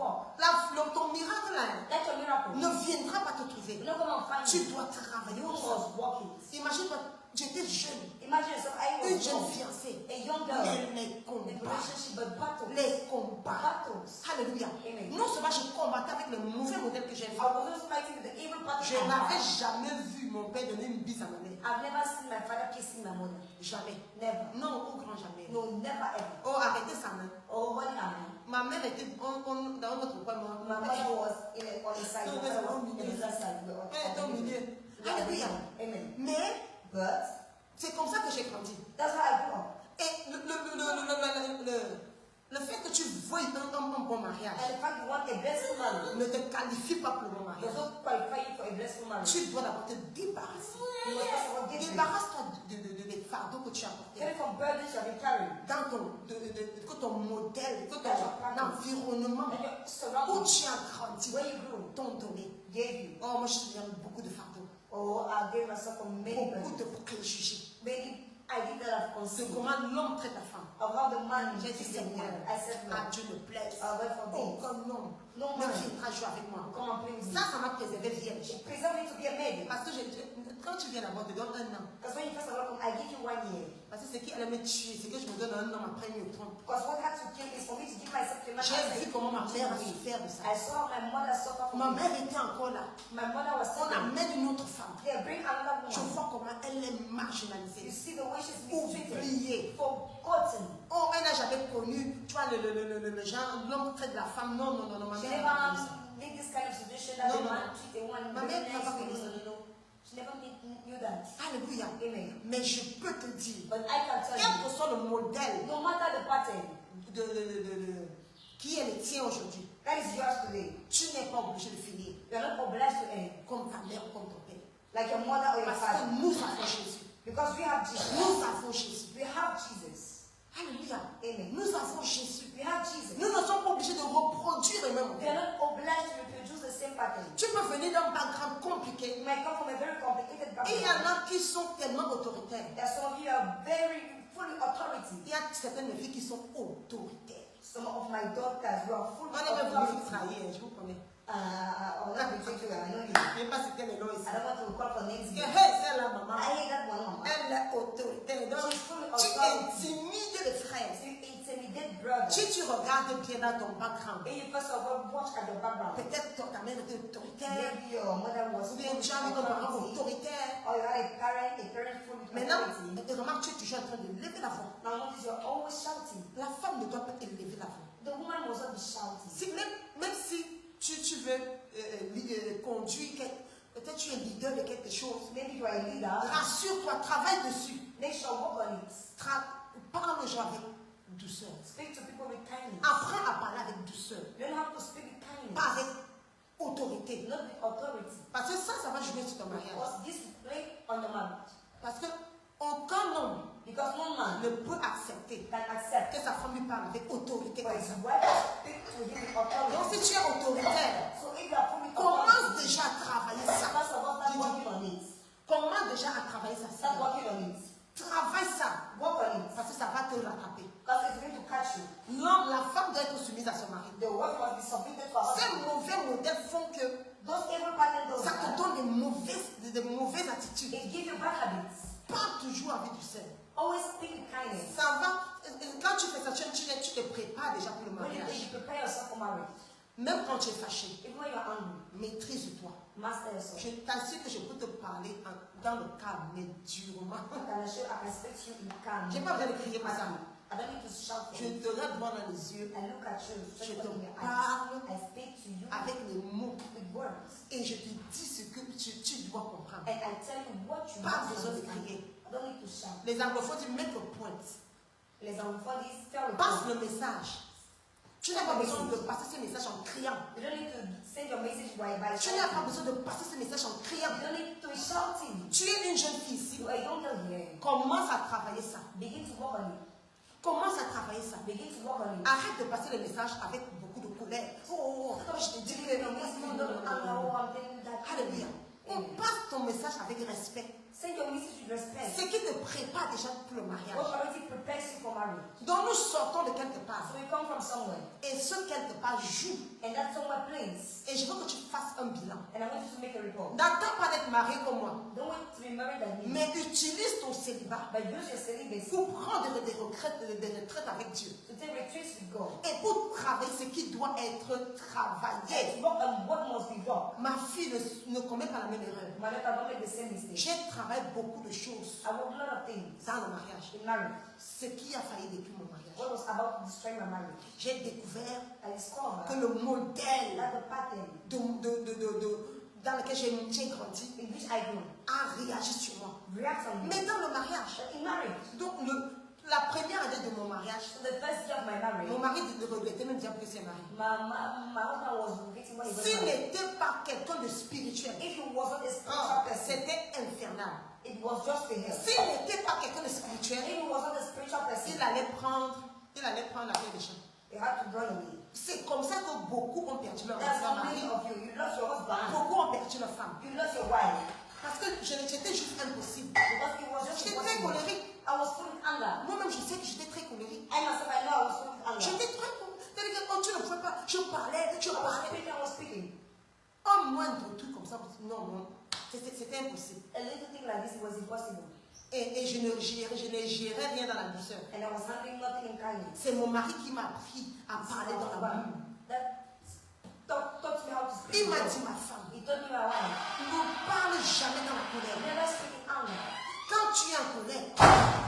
Ton miracle là, That's your miracle. ne viendra pas te trouver. You're not going to find Tu it. dois travailler. You must work it. Imagine-toi, j'étais jeune. Imagine yourself, I Une was jeune young, fiancée. a young girl, Mais les in a combats. relationship, but battles. Les combats. Battles. Alléluia. Amen. Non seulement je combattais avec le mauvais modèle que j'ai I vu. was always fighting with the evil pattern. Je I n'avais had. jamais vu mon père donner une bise à ma mère. I've never seen my father kissing my mother. Jamais. Never. Non, au grand jamais. No, never ever. Oh, arrêtez ça, main. Oh, what happened? Ma mère était dans notre coin. My mother was on the side. No, My that's father was all on me. the other side. We were on Elle est au the milieu. middle. Alléluia. Amen. Mais But c'est comme ça que j'ai grandi. that's how I grew up. Et le fait que tu vois un bon mariage And the fact you want a blessed marriage ne te qualifie pas pour le bon does mariage. not qualify you for a blessed marriage. Tu dois d'abord te débarrasser. You must first of all get rid. Débarrasse-toi des fardeaux que tu as portés. Get it from burdens you have been carrying. Dans que ton modèle, que ton environnement And your où surroundings, tu as grandi where you grew, t'ont donné. gave you. Oh, moi je suis dans beaucoup de fardeaux, Oh, I gave myself from many beaucoup burdens. de préjugés Many ideas that I've de conceived. comment l'homme traite la femme. Of how the man J'ai dit is the Seigneur, woman. I said à no. Dieu ne plaise. I'll wait for this. Aucun homme No ne man viendra jouer avec moi. will come and play with me. Ça m'a préservé vierge. It preserved me to be a maiden. Parce que quand quand tu viens d'abord, je te donne 1 an. Because when you first of all come, I give you 1 year. Parce que ce qui allait me tuer, c'est que je me donne 1 an, après il me trompe. Because what had to kill me is for me to give myself to J'ai vu comment ma mère a souffert de ça. I saw my mother suffer from Ma it. mère était encore là. My mother was On sick. amène une autre femme. They bring another Je woman. vois comment elle est You marginalisée, see the way she's mistreated, oubliée. forgotten. Oh, elle n'a jamais connu, tu vois, le genre, l'homme traite la femme. Non, non, non, non, ma She mère never n'a pas connu ça. made this kind of situation that No, the no. man treat a woman Ma very mère n'a pas connu nice ça. way. Non. She never knew that. Alléluia. Amen. Mais je peux te dire, But I can tell quel you, que soit le modèle no matter the pattern qui est le tien aujourd'hui, that is yours today, tu n'es pas obligé de finir you are not obliged to end comme ta mère ou comme ton père. like your mother or your Parce father. que nous avons Jésus. Because we have Jesus. Nous avons Jésus. We have Jesus. Alléluia. Amen. Nous avons Jésus. We have Jesus. Nous ne sommes pas obligés de reproduire le même We are modèle. not obliged to reproduce the same pattern. Tu peux venir d'un background compliqué. You might come from a very complicated Et il y en background. a qui sont tellement autoritaires. There are some of you are very full authority. Il y a certaines filles qui sont autoritaires. Some of my daughters who are full On est même voulu authority. trahir, je vous connais. I'll not be taking you. I know you. Je ne vais pas citer les noms ici. I don't want to call for names. Hey, here. celle-là, maman. I hate that one, Mama. Elle est autoritaire. Donc, She's full tu authority. intimides les frères. So you intimidate brothers. Si tu regardes bien dans ton background, And you first of all watch at your background. peut-être ta mère était autoritaire, Maybe your mother was ou full bien tu as eu un parent authority. autoritaire. Or you had a parent full Maintenant, authority. remarque, tu es toujours en train de lever la voix. Now notice you're always shouting. La femme ne doit pas élever la voix. The woman must not be shouting. Si, même si tu veux conduire, peut-être tu es leader de quelque chose, Maybe you are a leader. rassure-toi, travaille dessus. Make sure work on it. Parle aux gens avec douceur. Speak to people with kindness. Apprends à parler avec douceur, You don't have to speak with kindness. pas avec autorité. Not with authority. Parce que ça va jouer sur ton mariage. Because this will play on the marriage. Parce que aucun homme Because no man ne peut accepter can accept que sa femme lui parle avec autorité for comme his ça. wife to speak to him with authority. Donc si tu es autoritaire, So if you are fully commence authority, déjà à travailler ça. first of all, start working on it. Commence déjà à travailler ça. Start working on it. Travaille ça. Work on it. Parce que ça va te rattraper. Because it's going to catch you. L'homme, la femme doit être soumise à son mari. The wife must be submitted to her Ces husband. mauvais modèles font que Those evil patterns, ça te donne des mauvaises attitudes. it gives you bad habits. Pas toujours avec du sel. Always speak with kindness. Ça va, quand tu fais ça, tu te prépares déjà pour le When you mariage. prepare yourself for marriage, Même quand tu es fâché, even when you are angry, maîtrise-toi. master yourself. Je t'assure que je peux te parler dans le calme, mais durement. I can assure I can speak to you in calm. J'ai pas besoin de crier pour ça. I don't need to shout for Je you. te regarde droit dans les yeux I look at you, Je straight te in your eyes. parle I speak to you avec les mots with words. et je te dis ce que tu dois comprendre. And I tell you what you Pas must besoin de understand. crier. I don't need to shout. Les anglophones disent mettre le point. Les enfants disent, tell the Passe truth. le message. Tu n'as pas besoin de passer ce message en criant. You don't need to send your message by Tu n'as pas shouting. besoin de passer ce message en criant. You don't need to be shouting. Tu es une jeune fille ici. You are a young girl here. Commence à travailler ça. Begin to work on it. Commence à travailler ça. Begin to work on it. Arrête de passer le message avec beaucoup de colère. Oh, je te dis que non, non, non, non, non. Alléluia. On passe ton message avec respect. Send your message with respect. Ce qui te prépare déjà pour le mariage. What already prepares you for marriage. Donc nous sortons de quelque part. So we come from somewhere. Et ce quelque part joue. And that somewhere plays. Et je veux que tu fasses un bilan. And I want you to make a report. N'attends pas d'être marié comme moi. Don't wait to be married like me. Mais utilise ton célibat But use your celibacy pour prendre des retraites avec Dieu. to take retreats with God. Et pour travailler ce qui doit être travaillé. And work on what must be worked. Ma fille ne commet pas la même erreur. My daughter don't make the same mistake. J'ai travaillé beaucoup de choses I worked a lot of things dans le mariage. in marriage. Ce qui a failli détruire mon mariage. What was about to destroy my marriage? J'ai découvert I discovered que le modèle that the pattern dans lequel j'ai grandi in which I grew a réagi sur moi. reacts on me. Mais dans le mariage, But in marriage, donc la première année de mon mariage, so the first year of my marriage, mon mari regrettait même déjà que c'est marié. my husband was regretting when he was S'il married. n'était pas quelqu'un de spirituel, If he wasn't a spiritual person, c'était infernal. it was just a hell. S'il n'était pas quelqu'un de spirituel, If he wasn't a spiritual person, il allait prendre la paix des champs. he had to run away. C'est comme ça que beaucoup ont perdu leur That's how mari. many of you, you lost your husband, Beaucoup ont perdu leur femme. you lost your wife, Parce que j'étais juste impossible. because it was just J'étais très impossible. colérique. I was full of anger. Moi-même, je sais que j'étais très colérique. I myself, I know I was full of anger. J'étais très colérique. C'est-à-dire que quand tu ne pouvais pas, je parlais. I was speaking. Un moindre truc comme ça, non, non. C'était impossible. A little thing like this was impossible. Et je ne gérais rien dans la douceur. And I was handling nothing in kindness. C'est mon mari qui m'a appris à parler dans la boue. That taught me how to speak. Il m'a dit, ma femme, He told me my wife, ne parle jamais dans la colère. never speak in anger. Quand tu es en colère,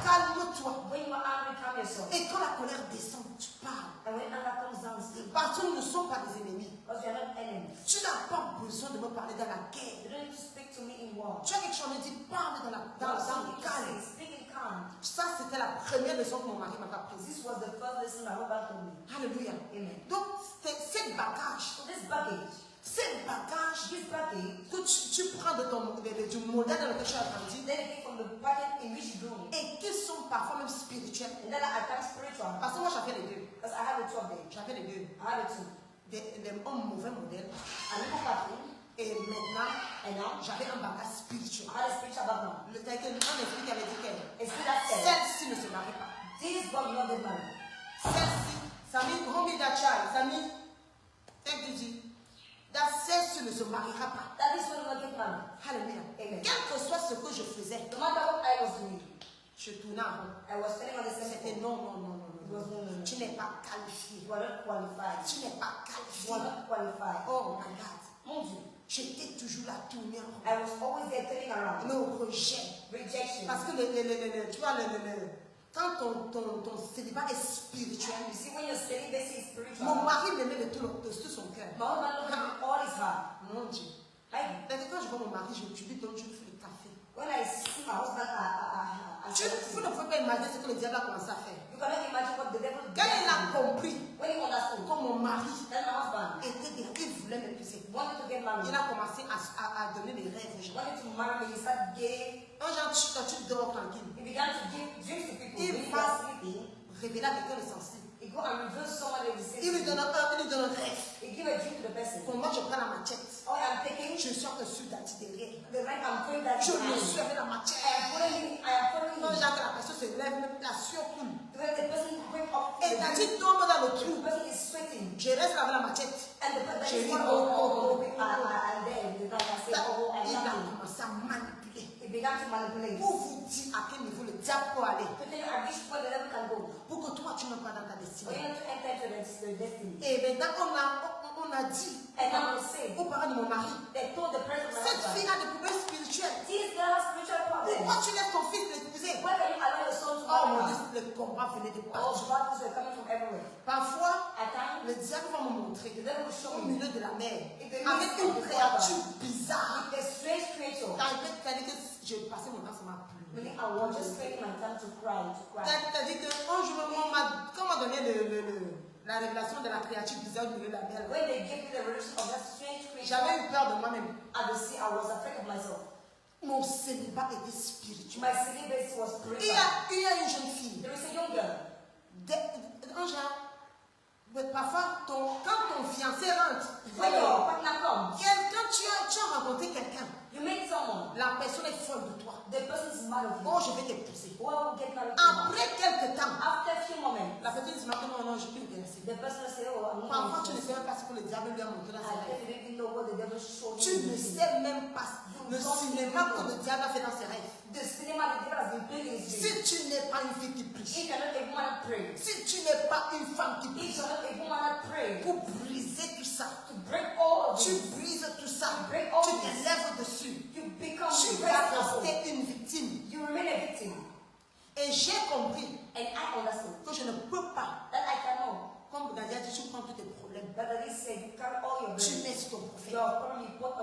calme-toi. When you are angry, calm yourself. Et quand la colère descend, tu parles. And when anger comes down, speak. Parce que nous ne sommes pas des ennemis. Because we are not enemies. Tu n'as pas besoin de me parler dans la guerre. You don't need to speak to me in war. Tu as quelque chose à me dire, parle dans le calme. Speak in calm. Ça, c'était la première leçon que mon mari m'a apprise. This was the first lesson my husband told me. Alléluia. Amen. Donc, cette bagage, So this baggage que tu prends du modèle dans lequel tu as grandi then it came from the pattern in which you grew. et qui sont parfois même spirituels. And then I became spiritual. Parce que moi, j'avais les deux. Because I had the two of them. J'avais les deux. I had the two. Un mauvais modèle. I little pattern. Et maintenant, And now j'avais un bagage spirituel. I had a spiritual background. Un esprit qui avait dit qu'elle, A spirit that said, celle-ci ne se marie pas. this God will not get married. Celle-ci, Sami, Romi Dachai, Sami, dit, celle-ci ne se mariera pas. That this one will not get married. Alléluia. Amen. Quel que soit ce que je faisais, No matter what I was doing, je tournais en rond. I was standing on the same C'était spot. non, non, non, non, It was non. no, no, no. Tu n'es pas qualifié. You are not qualified. Tu n'es pas You qualifié. are not qualified. Oh my God. Mon Dieu. J'étais toujours là, tournée en rond. I was always there turning around. Le rejet. Rejection. Parce que tu vois, quand ton célibat est spirituel, You see, when your celibacy is spiritual, mon mari m'aimait de tout son cœur. my husband loved me with all his heart. Mon Dieu. Like, Quand je vois mon mari, je lui donne toujours le café. when I see my husband, Vous ne pouvez pas imaginer ce que le diable a commencé à faire. you cannot imagine what the devil did. Quand il a compris When he understood que mon mari that my husband était derrière, il voulait m'épouser. wanted to get married, Il a commencé à donner des rêves aux gens. wanted to marry me, he started gay. Un genre, quand tu dors tranquille, He began to give dreams to people. Il When he va- was sleeping, révéler à quelqu'un le sensible. he go and reveal someone in the Il lui city. donne un rêve. He give a dream to the person. Pour moi, je prends la machette. Oh, I'm taking Je sors le sud derrière. the right, I'm putting that Je in me my suis hand. avec la I machette. am putting Non, him. genre que la personne se lève, même la sueur coule. When the person bring up Et the quand dream, il tombe dans le the trou, person is sweating. je reste avec la machette. And the person Chérie, is one, and then the guy can say, oh, I Il a love you. commencé à manipuler. He began to manipulate. Pour vous dire à quel niveau le diable peut aller. To tell you at which point the devil can go. Pour que toi, tu n'entres pas dans ta For destinée. you not to enter into the destiny. Et maintenant, on a dit And now we say, aux parents de mon mari, they told the person, cette fille a des problèmes spirituels. this girl has spiritual problems. Pourquoi tu laisses ton fils l'épouser? Why can you allow your son to Oh mon marry? Dieu, le combat venait de Oh, partout. battles were coming from everywhere. Parfois, At times, le diable va me montrer the devil will show au me milieu de la mer In the avec midst of une the créature bizarre. a strange creature. C'est-à-dire que j'ai passé mon temps sur ma plume. Meaning I was just spending my time to cry, to cry. C'est-à-dire qu'un jour, quand on m'a donné la révélation de la créature bizarre au milieu de la mer, When they gave me the revelation of that strange creature j'avais eu peur de moi-même. at the sea, I was afraid of myself. Mon célibat était spirituel. My celibacy was Il y spiritual. a une jeune fille, There is a young girl. un genre, parfois, quand ton fiancé rentre, When your partner comes, quand tu as rencontré quelqu'un, you meet someone. la personne est folle de toi. The person is mad of you. Oh, je vais t'épouser. Who will get married to her? Après quelques temps, After a few moments, la personne dit non, non, je suis intéressée. the person will say, oh, I'm not Parfois, tu ne interested. sais même pas ce que le diable lui a montré dans I sa rêves. definitely know what the devil showed Tu me. ne sais même pas le cinéma que le diable a fait dans ses rêves. The cinema the devil has been playing in his Si dream. tu n'es pas une fille qui prie, If you're not a woman that pray, si tu n'es pas une femme qui if prie, you're not a woman that pray, pour briser tout ça, to break all of tu this, brises tout ça, Break all tu this. te lèves dessus, you become tu the vas vessel. rester une victime. You remain a victim. Et j'ai compris And I understood que je ne peux pas, that I cannot. comme Nadia dit, tu prends tous tes problèmes, That the Lord said, you carry all your tu burdens. mets sur ton prophète. Your problem you put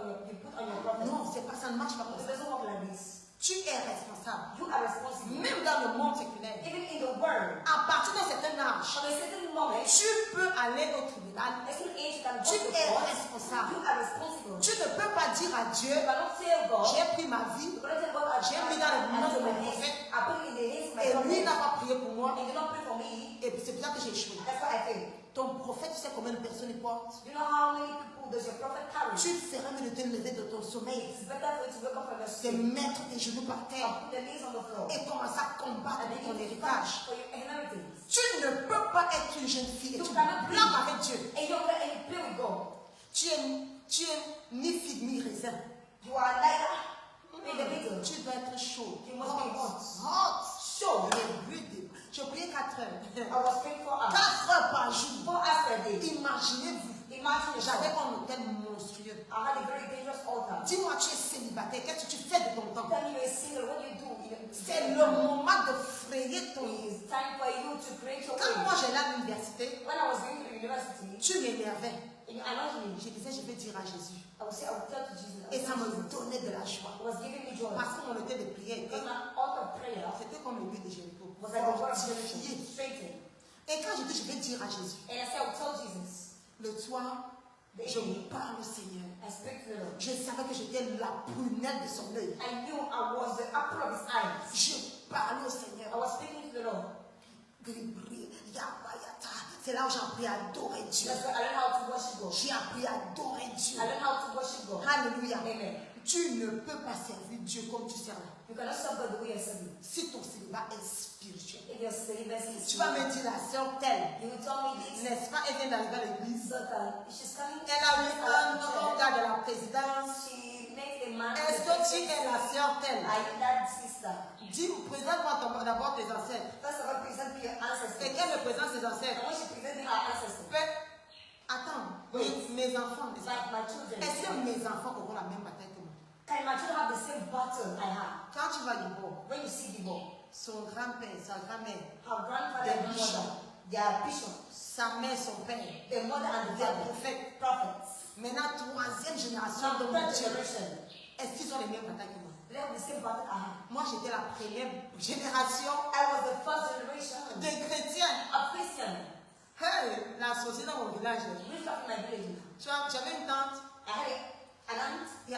on your prophet. Non, c'est pas ça, ne marche pas comme It ça. doesn't work like this. Tu es responsable. You are responsible. Même dans le monde séculaire, Even in the world, à partir d'un certain âge, from a certain moment, tu peux aller au tribunal, a certain age, you can go tu to es court. responsable. You are responsible. Tu ne peux pas dire à Dieu, You cannot tell God, j'ai pris ma vie you cannot tell God, J'ai mis dans les mains de mon prophète. I put it in the hands of my et lui prophet. n'a pas prié pour moi And you don't pray for me. et c'est pour ça que j'ai échoué. That's why I failed. Ton prophète, tu sais combien de personnes il porte? You know how many people does your prophet carry? Tu ferais mieux de te lever de ton sommeil, It's better for you to wake up from your de sleep mettre tes genoux par terre and put the knees on the floor et commencer à combattre and pour ton begin to héritage. fight for your inheritance. Tu ne peux pas être une jeune fille et You tu cannot be blâmes avec Dieu. a young girl and you play with God. Tu es ni figue ni raisin. You are neither was praying 4 hours. 4 heures par jour. 4 hours per day. Imaginez-vous. Imagine J'avais yourself. un hôtel monstrueux. I had a very dangerous altar. Dis-moi, tu es célibataire. Qu'est-ce que tu fais de ton temps? Tell me you're single. What do you do? C'est le moment de frayer ton lit. It's time for you to create your Quand moi way. j'allais à l'université, When I was going to the university, tu m'énervais. you annoyed me. Je disais, je vais dire à Jésus. I would say, I would tell to Jesus. Et ça me donnait de la joie. It was giving me joy. Parce que mon hôtel de prière était, Because my altar of prayer c'était comme le but de Jéricho. was like a word of Fortifié. straightened. Et quand je dis, je vais dire à Jésus, And I said, I would tell Jesus, le soir, je me parle au Seigneur. I speak to the Lord. Je savais que j'étais la prunelle de son œil. I knew I was the apple of his eyes. Je parlais au I Seigneur. was speaking to the Lord. C'est là où j'ai appris à adorer Dieu. That's why I learned how to worship God. J'ai appris à adorer Dieu. I learned how to worship God. Alléluia. Amen. Tu ne peux pas servir Dieu comme tu sers là. You cannot serve God the way you're serving. Si ton célibat est spirituel. If your celibacy is Tu vas me dire la sœur telle, you will tell me this. n'est-ce pas, elle vient d'arriver à l'église. But she's coming. Elle a eu un gars de la présidence. She makes a man. Est-ce que tu es la sœur telle? I am that sister. Dis, présente-moi d'abord tes ancêtres. First of all, present me your Et ancestors. qu'elle me présente ses ancêtres. And when she presents me her ancestors, Attends, Oui. mes enfants, n'est-ce pas? my children, Est-ce que mes enfants auront la même bataille que moi? can my children have the same battle I have? Quand tu vas du bord, When you see the ball, son grand-père, sa grand-mère, her grandfather They and are mother, they are bishops. sa mère, son père, The mother and the they are father, prophètes. prophets. Maintenant, troisième génération Now, de the mon third Dieu. generation, Est-ce qu'ils ont les mêmes batailles que moi? they have the same battle I have. Moi, j'étais la première génération I was the first generation des chrétiens. of Christian. Hey, la société dans mon village. Which of my village? Tu avais une tante. I had an aunt. Il y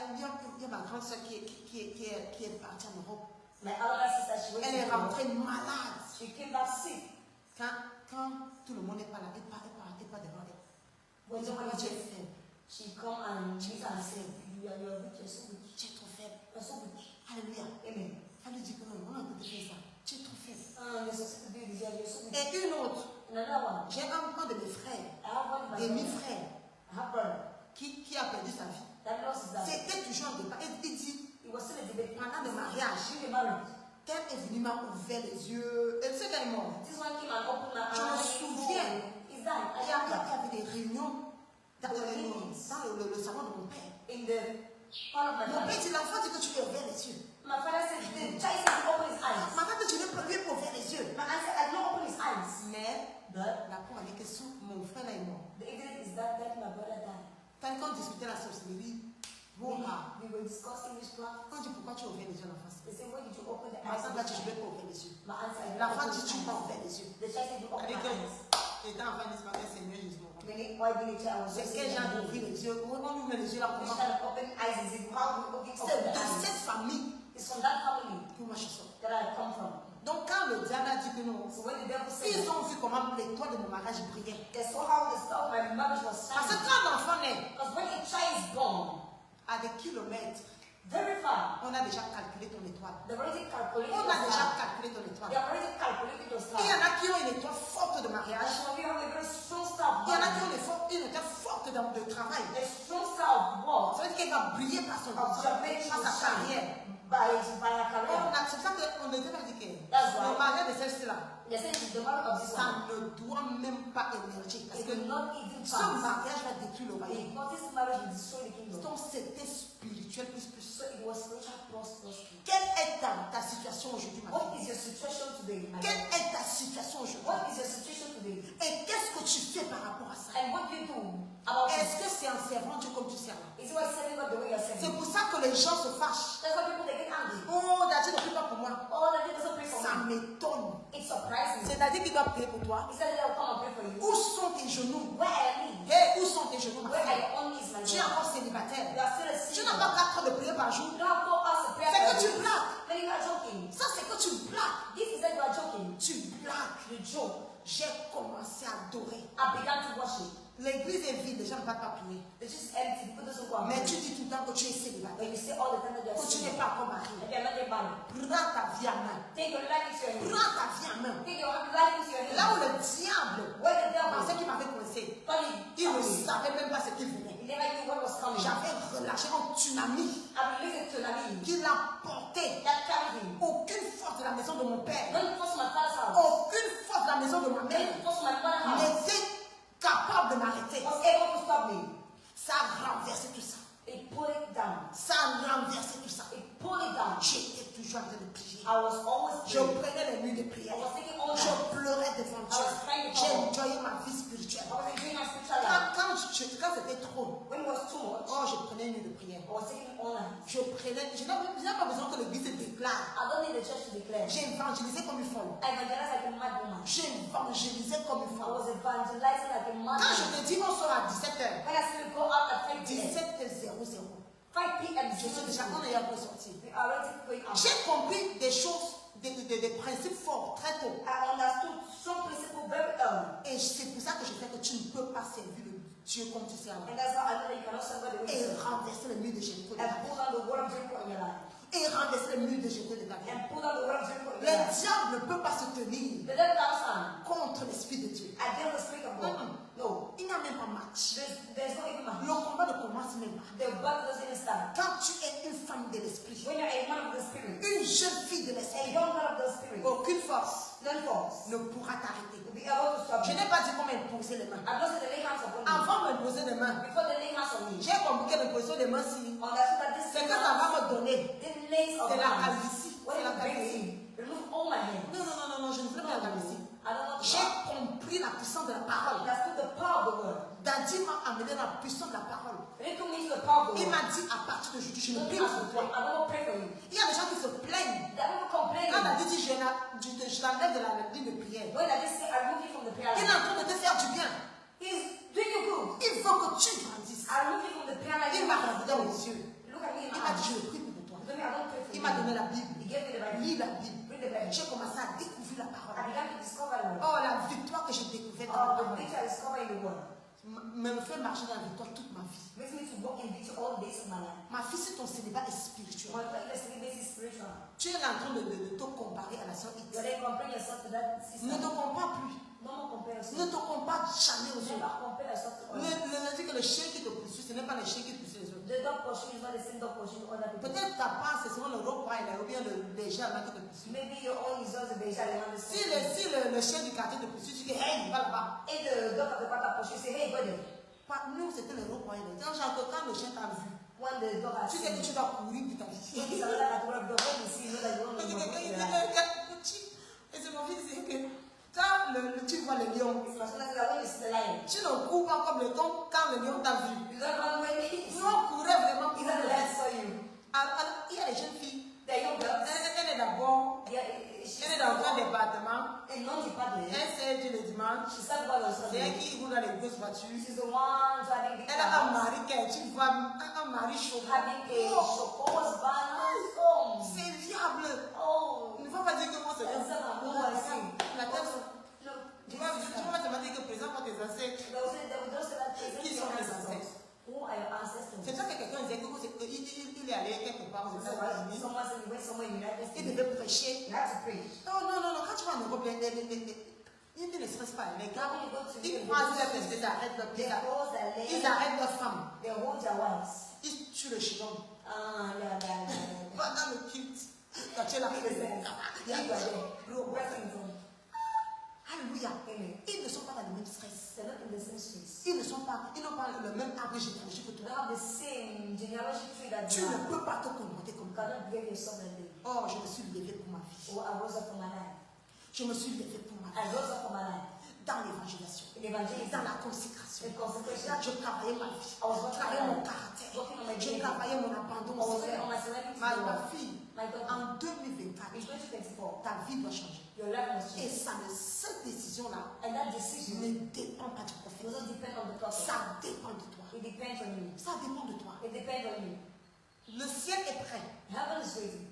a ma grande soeur qui est partie en Europe. My older sister, she went Elle est to Europe. rentrée malade. She came back sick. Quand tout le monde n'est pas là, elle part devant elle. When Dis, someone comment is tu es sick, faible? she come and meet her and say, you are weak, you're so weak. Tu es trop faible. You're so weak. Alléluia. Amen. Elle lui dit que non, on a peut faire ça. Tu es trop faible. You're supposed to do this, you're so weak. Et une autre, Another one. j'ai un de mes frères, I have one of my demi-frère, I have brother. qui a perdu sa vie. That lost his life. C'était toujours un débat. Il dit, It was still a debate. pendant le mariage, During the marriage. quand elle est venue, m'a ouvert les yeux. Elle sait qu'elle est morte. This one came and opened my Je me eyes. souviens. Is that? Il y avait des réunions dans Des le réunions. salon de mon père. In the part of my Mon père family. dit, l'enfant dit que tu lui as ouvert les yeux. My father said, the child said he opened his eyes. Ma femme dit, je n'ai pas lui ai pas ouvert les yeux. My aunt said, I did not open his eyes. Mais But la cour avait que mon frère là est mort. the evidence is that my brother died. Quand on discutait la sorcellerie, bon, We were discussing witchcraft. on dit pourquoi tu as ouvert les yeux à l'enfant. They said, when did you open the Ma eyes? femme là dit, je ne vais pas ouvrir les yeux. My aunt said, I did not L'enfant open dit, his tu eyes. m'as ouvert les yeux. The child said, you opened Elle my dit eyes. que, étant enfant, il se dit, Seigneur Jésus, mon frère. When why didn't you tell us? C'est quel genre d'ouvrir les yeux? On lui met les yeux là, Which comment? kind of open eyes is it? How do we open C'est the de eyes? cette famille It's from that family que moi je sors. that I come from. Donc quand le diable a dit que non, So when the devil said, ils ont vu comment l'étoile de mon mariage brillait. they saw how the star of my marriage was Parce que shining. quand l'enfant naît, Because when a child is born, à des kilomètres, very far, on a déjà calculé ton étoile. they've already calculated On your a déjà star. calculé ton They étoile. have already calculated your star. Il y en a qui ont une étoile forte de And mariage. some of you have a very strong star of Il y en a qui marriage. ont une étoile forte de travail. A strong star of work. Ça veut dire qu'elle va briller par son Of your marriage par will sa carrière. shine by a career. C'est ça qu'on ne dit pas dire que That's why. le mariage de celle-ci-là, They say it's the marriage of this one. ça ne doit même pas émerger. Parce It que will not even ce pass. mariage va détruire le royaume. Because this marriage will destroy the kingdom. Donc c'était spirituel plus. So it was spiritual plus. Quelle est ta situation aujourd'hui, ma What fille? is your situation today, my Quelle friend? est ta situation aujourd'hui? What is your situation today? Et qu'est-ce que tu fais par rapport à ça? And what do you do about it? Est-ce que c'est en servant Dieu comme tu sers là? Is it why serving God the way you're C'est serving? pour ça que les gens se fâchent. That's why people they get angry. Oh, Dieu ne prie pas pour moi. Oh, that doesn't pray for Ça me. m'étonne. It surprises me. C'est-à-dire qu'il doit prier pour toi. He said that I'll come and pray for you. Où sont tes genoux? Where are your knees? Hey, où sont tes genoux, ma Where are fille? your own knees, my Tu es Lord? encore célibataire. You are still a Tu sinner. n'as pas 4 heures de prière par jour. You don't have 4 hours of prayer. C'est que per tu day. blagues. Then you are joking. Ça, c'est que tu blagues. This is that you are joking. Tu blagues. You joke. J'ai commencé à adorer. I began to worship. L'église est vide, les gens ne peuvent pas prier. The church is empty. People doesn't go and Mais pray. tu dis tout le temps que tu es célibataire. When you say all the time that you are Que tu n'es sinner, pas encore marié. and you are not yet married, Prends ta vie en main. take your life into your hands. Prends ta vie en main. Take your life into your Là où hands. le diable Where the devil pensait qu'il m'avait coincé, il ne he savait même pas ce qu'il venait. never knew what was coming. J'avais relâché un tsunami I released a tsunami qui l'a porté. that carried him. Aucune force de la maison de mon père, Don't force my father's house. aucune force de la maison de ma No toujours en train de prier. I was always Je praying. prenais les nuits de I prière. was taking all Je night. pleurais devant I was crying Dieu. J'ai before. enjoyé ma vie spirituelle. I was enjoying my spiritual life. Quand c'était trop, When it was too much, oh, je prenais une nuit de prière. I was taking all night. Je n'ai pas besoin que l'église se déclare. I don't need the church to declare. J'ai évangélisé comme une folle. I evangelized like a mad woman. J'ai évangélisé comme une I folle. was evangelizing like a mad Quand je woman. te dis on sort à 17h, When I see you go out at 5 p.m., 17h00, 5 p.m. je suis déjà en ayant sorti. we are already going out. J'ai compris des choses, des principes forts très tôt. I understood some principle very early. Et c'est pour ça que je fais que tu ne peux pas servir le Dieu comme tu sers là. And that's how I know that you cannot serve God the way Et you serve. renverser le mur de Jéricho de ta And vie. pull down the wall of Jericho in your life. Et renverser le mur de Jéricho de ta vie. And pull down the wall of Jericho in Le your life. diable ne peut pas se tenir The devil cannot stand contre l'Esprit de Dieu. against the spirit of God. No. Il n'y a même pas match. There's no even match. Le combat ne commence même pas. The battle doesn't even start. Quand tu es une femme de l'Esprit, When you're a man of the spirit, une jeune fille de a l'Esprit, young man of the spirit, aucune force none force ne pourra t'arrêter. will be able to stop Je you. n'ai pas dit qu'on m'imposer les mains. I'm not saying to lay hands upon you. Avant de m'imposer les mains, Before they lay hands on me, j'ai compris que l'imposition des mains, si understood that this c'est que ça va me donner. the lays of C'est la hands. calvitie. When C'est you la bring calvitie. it, remove all my hands. Non, je ne veux pas la calvitie. I don't know. J'ai compris la puissance de la I parole. understood the power of the word. Daddy m'a amené la puissance de la parole. When it took me to the power of the Il word, m'a dit à partir d'aujourd'hui, je ne I prie pas pour toi. don't pray for you. Il y a des gens qui se plaignent. There are people complaining. Quand Daddy dit je t'enlève de la ligne de prière, When I just say I remove you from the prayer il est line, en train de te faire du bien. he's doing you good. Il veut que tu grandisses. I remove you from the prayer line. Il m'a regardé dans les yeux. Look at me in Il my m'a dit eyes. je prie pour toi. He told me I don't pray for Il you. m'a donné la Bible. He gave me the Bible. Lis la Bible. Read the Bible. J'ai commencé à découvrir la I parole. began to discover the word. Oh, la victoire que j'ai découverte dans la The parole victory I discovered in the word me fait marcher dans la victoire toute ma vie. makes me to walk in victory all the days of my life. Ma fille, si ton célibat est spirituel, My life is spiritual. tu es en train de te comparer à la sœur X. You're then comparing yourself to that sister. Ne te compare plus. No more compare Ne yourself. te compare jamais aux Never autres. compare yourself to Ne others. dis que le chien qui te poursuit, ce n'est pas le chien qui poursuit les autres. The dog pursuing is not the same dog pursuing other people. Peut-être ta part, c'est souvent le rottweiler ou bien le berger allemand qui te poursuit. Maybe your own is just a beige and the Si same. le chien du quartier te poursuit, tu dis hey, va là-bas. If the dog of the quarter pursues, say, hey, go there. Nous, c'était le rottweiler. Quand le chien t'a vu, When the dog has tu sais seen que tu you, dois courir pour ta vie. when it's another category of dog, when you see, you know that you want to go to the lion. Et c'est mon fils, c'est que quand tu vois le lion, It's my son that says that when you see the lion, tu ne cours pas comme le temps quand le lion t'a vu. you don't run when he Nous, on courait vraiment pour is that the lion saw you. Alors, il y a des jeunes filles, The young girls, elle est d'abord, she's elle est dans un département, in non-department. elle sait le dimanche, She started by herself. c'est elle qui roule dans les grosses voitures. She's the one driving the Elle a un car, mari tu vois, un mari chaud. having a Oh, husband. Oh, c'est viable. oh. Il ne faut pas dire que moi c'est And some are more like la tête. no, Tu vois te dire que présent par tes ancêtres. those that Qui sont les ancêtres? Who are your ancestors? C'est ça que quelqu'un disait qu'il est allé quelque part aux États-Unis. Someone said you went somewhere in the United Il States. devait prêcher. You have to preach. Non, quand tu vas en Europe, ils ne stressent pas. Les gars, When you go to ils the croisent leur personne, ils arrêtent leur they hold their ils legs, arrêtent leurs femmes. they hold their wives. Ils tuent le chignon. Yeah. Va dans le culte. Quand tu es là, il y a Bro, breathing from. Alléluia. Amen. Ils ne sont pas dans le même stress. They're not in the same space. Ils n'ont pas le même arbre généalogique que They toi. have the same genealogy tree that Tu you ne have. peux pas te comporter comme You ça. cannot behave yourself like them. Oh, je me suis levé pour ma vie. Oh, I rose up for my life. Je me suis levé pour ma I vie. rose up for my life. Dans l'évangélisation. In evangelism, Dans la consécration. in consecration, Là, je travaillais ma vie. I was Je travaillais mon caractère. Je travaillais mon abandon. I was working on my serenity. Ma fille, My daughter, en 2024, in 2024, ta vie doit changer. your life must Et change. cette décision-là And that decision ne dépend pas du prophète. doesn't depend on the prophet. Ça dépend de toi. It depends on you. Ça dépend de toi. It depends on you. Le ciel est prêt Heaven is ready.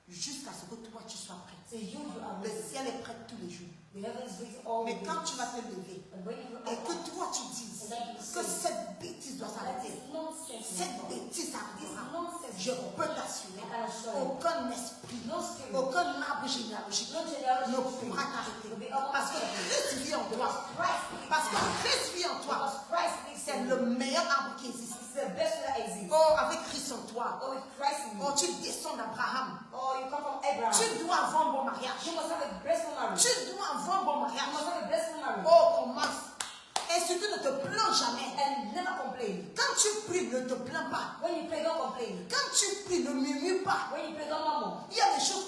jusqu'à ce que toi tu sois prêt. So you are Le ready. ciel est prêt tous les jours. The heaven is ready all the Mais quand days. tu vas te lever And when you et que toi tu dises que cette bêtise doit that s'arrêter, is nonsense. cette bêtise s'arrêtera. Nonsense. Je peux t'assurer, I can assure you. aucun esprit, No spirit. aucun arbre généalogique No genealogy ne tree. pourra t'arrêter. will be able to Parce que stop you. Christ vit en toi. Christ lives Parce que in you. Christ vit en toi. Because Christ lives C'est in le you. meilleur arbre qui existe. It's the best that exists. Oh, avec Christ en toi. Oh, with Christ in Oh, you. tu descends d'Abraham. Oh, you come from Abraham. Tu dois avoir un bon mariage. You must have a blessed marriage. Tu dois avoir un bon You mariage. must have a blessed marriage. Oh, commence. Et surtout, ne te plains jamais. And never complain. Quand tu pries, ne te plains pas. When you pray, don't complain. Quand tu pries, ne murmure pas. When you pray, don't murmur. Il y a des choses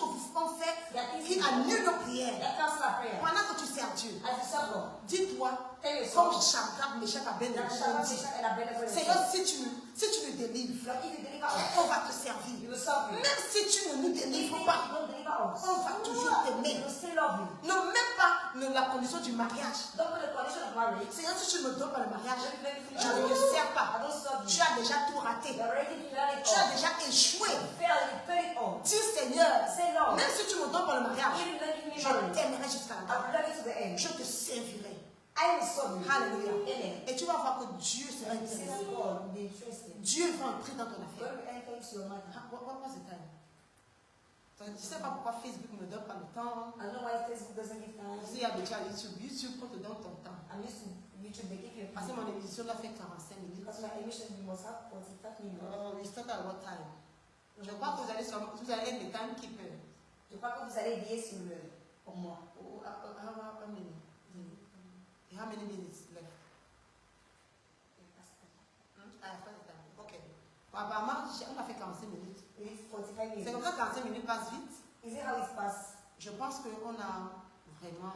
annules nos prières. That cancel our prayer. Pendant que tu sers Dieu, As you serve God, dis-toi, tell comme yourself Shadrach, Meshach, that Abednego Shadrach, ont dit, Meshach, and Abednego will Seigneur, serve. si tu nous délivres, Lord, if you deliver us, on va te servir. you will serve you. Même si tu ne nous If you délivres pas, don't deliver us, on va toujours we t'aimer. will still love you. Ne mets pas la condition du mariage. Don't put the condition of marriage. Seigneur, si tu ne me donnes pas le mariage, Let me make you je feel ne te sers I pas. don't serve Tu you. as déjà tout raté. You already failed it Tu as all. déjà échoué. Failed it, failed it all. Dis Seigneur, Say Lord, même si tu ne me donnes pas le mariage, even if you give me je marriage, t'aimerai jusqu'à la I fin. will love you to the end. Je te servirai. I will serve you. Alléluia. Amen. Et tu vas voir que Dieu sera And see that intéressé. God will be interested. Dieu va entrer dans ton affaire. When we enter into your matter, What was the time? Je ne sais pas pourquoi Facebook ne me donne pas le temps. I don't know why Facebook doesn't give time. Tu sais, il y a déjà YouTube. YouTube, on te donne ton temps. I'm used to YouTube, they give you a Parce que time. mon émission là fait 45 minutes. Because my emission must have 45 minutes. We start at what time? Je crois que vous allez être les timekeepers. Je crois que vous allez veiller sur le pour moi. How many? How many minutes left? Ah, pas de time. Ok. Bon, apparemment, on a fait 45 minutes. It's 45 minutes. C'est comme ça que 45 minutes passent vite. Is it how it passes? Je pense qu'on a vraiment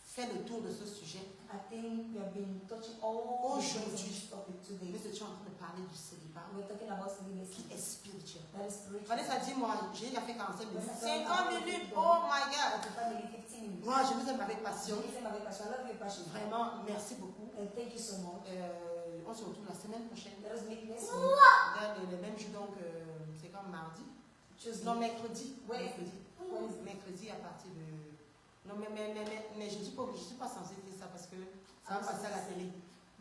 fait le tour de ce sujet. I think we have been touching all Aujourd'hui, this topic today. nous étions en train de parler du célibat We're talking about qui celibacy. est spirituel. That is spiritual. Vanessa dit, moi, j'ai déjà fait 45 minutes. Vanessa, 50 minutes, oh my God. 45 minutes, 15 minutes. Moi, je vous aime avec passion. Je vous aime avec passion. I love you with passion. Vraiment, merci beaucoup. And thank you so much. On se retrouve la semaine prochaine. Let us meet next week. Dans les mêmes jours, donc c'est comme mardi. Tuesday. Non, mercredi. Ouais. Mercredi. Mercredi à partir de... Non, mais je ne suis pas censée dire ça parce que ça va passer à la télé.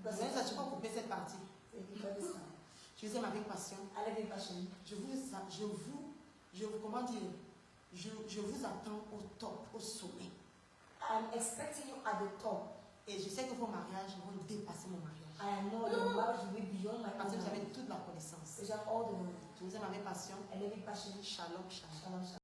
Because Vanessa, tu peux couper cette partie. thank you for this time. Je vous aime avec passion. I love you with passion. Comment dire, je vous attends au top, au sommet. I'm expecting you at the top. Et je sais que vos mariages vont dépasser mon mariage. I know your marriage will be beyond my Parce que vous own. avez toute la connaissance. You have all the knowledge. Je vous aime avec passion. I love you with passion. Shalom, shalom. Shalom, shalom.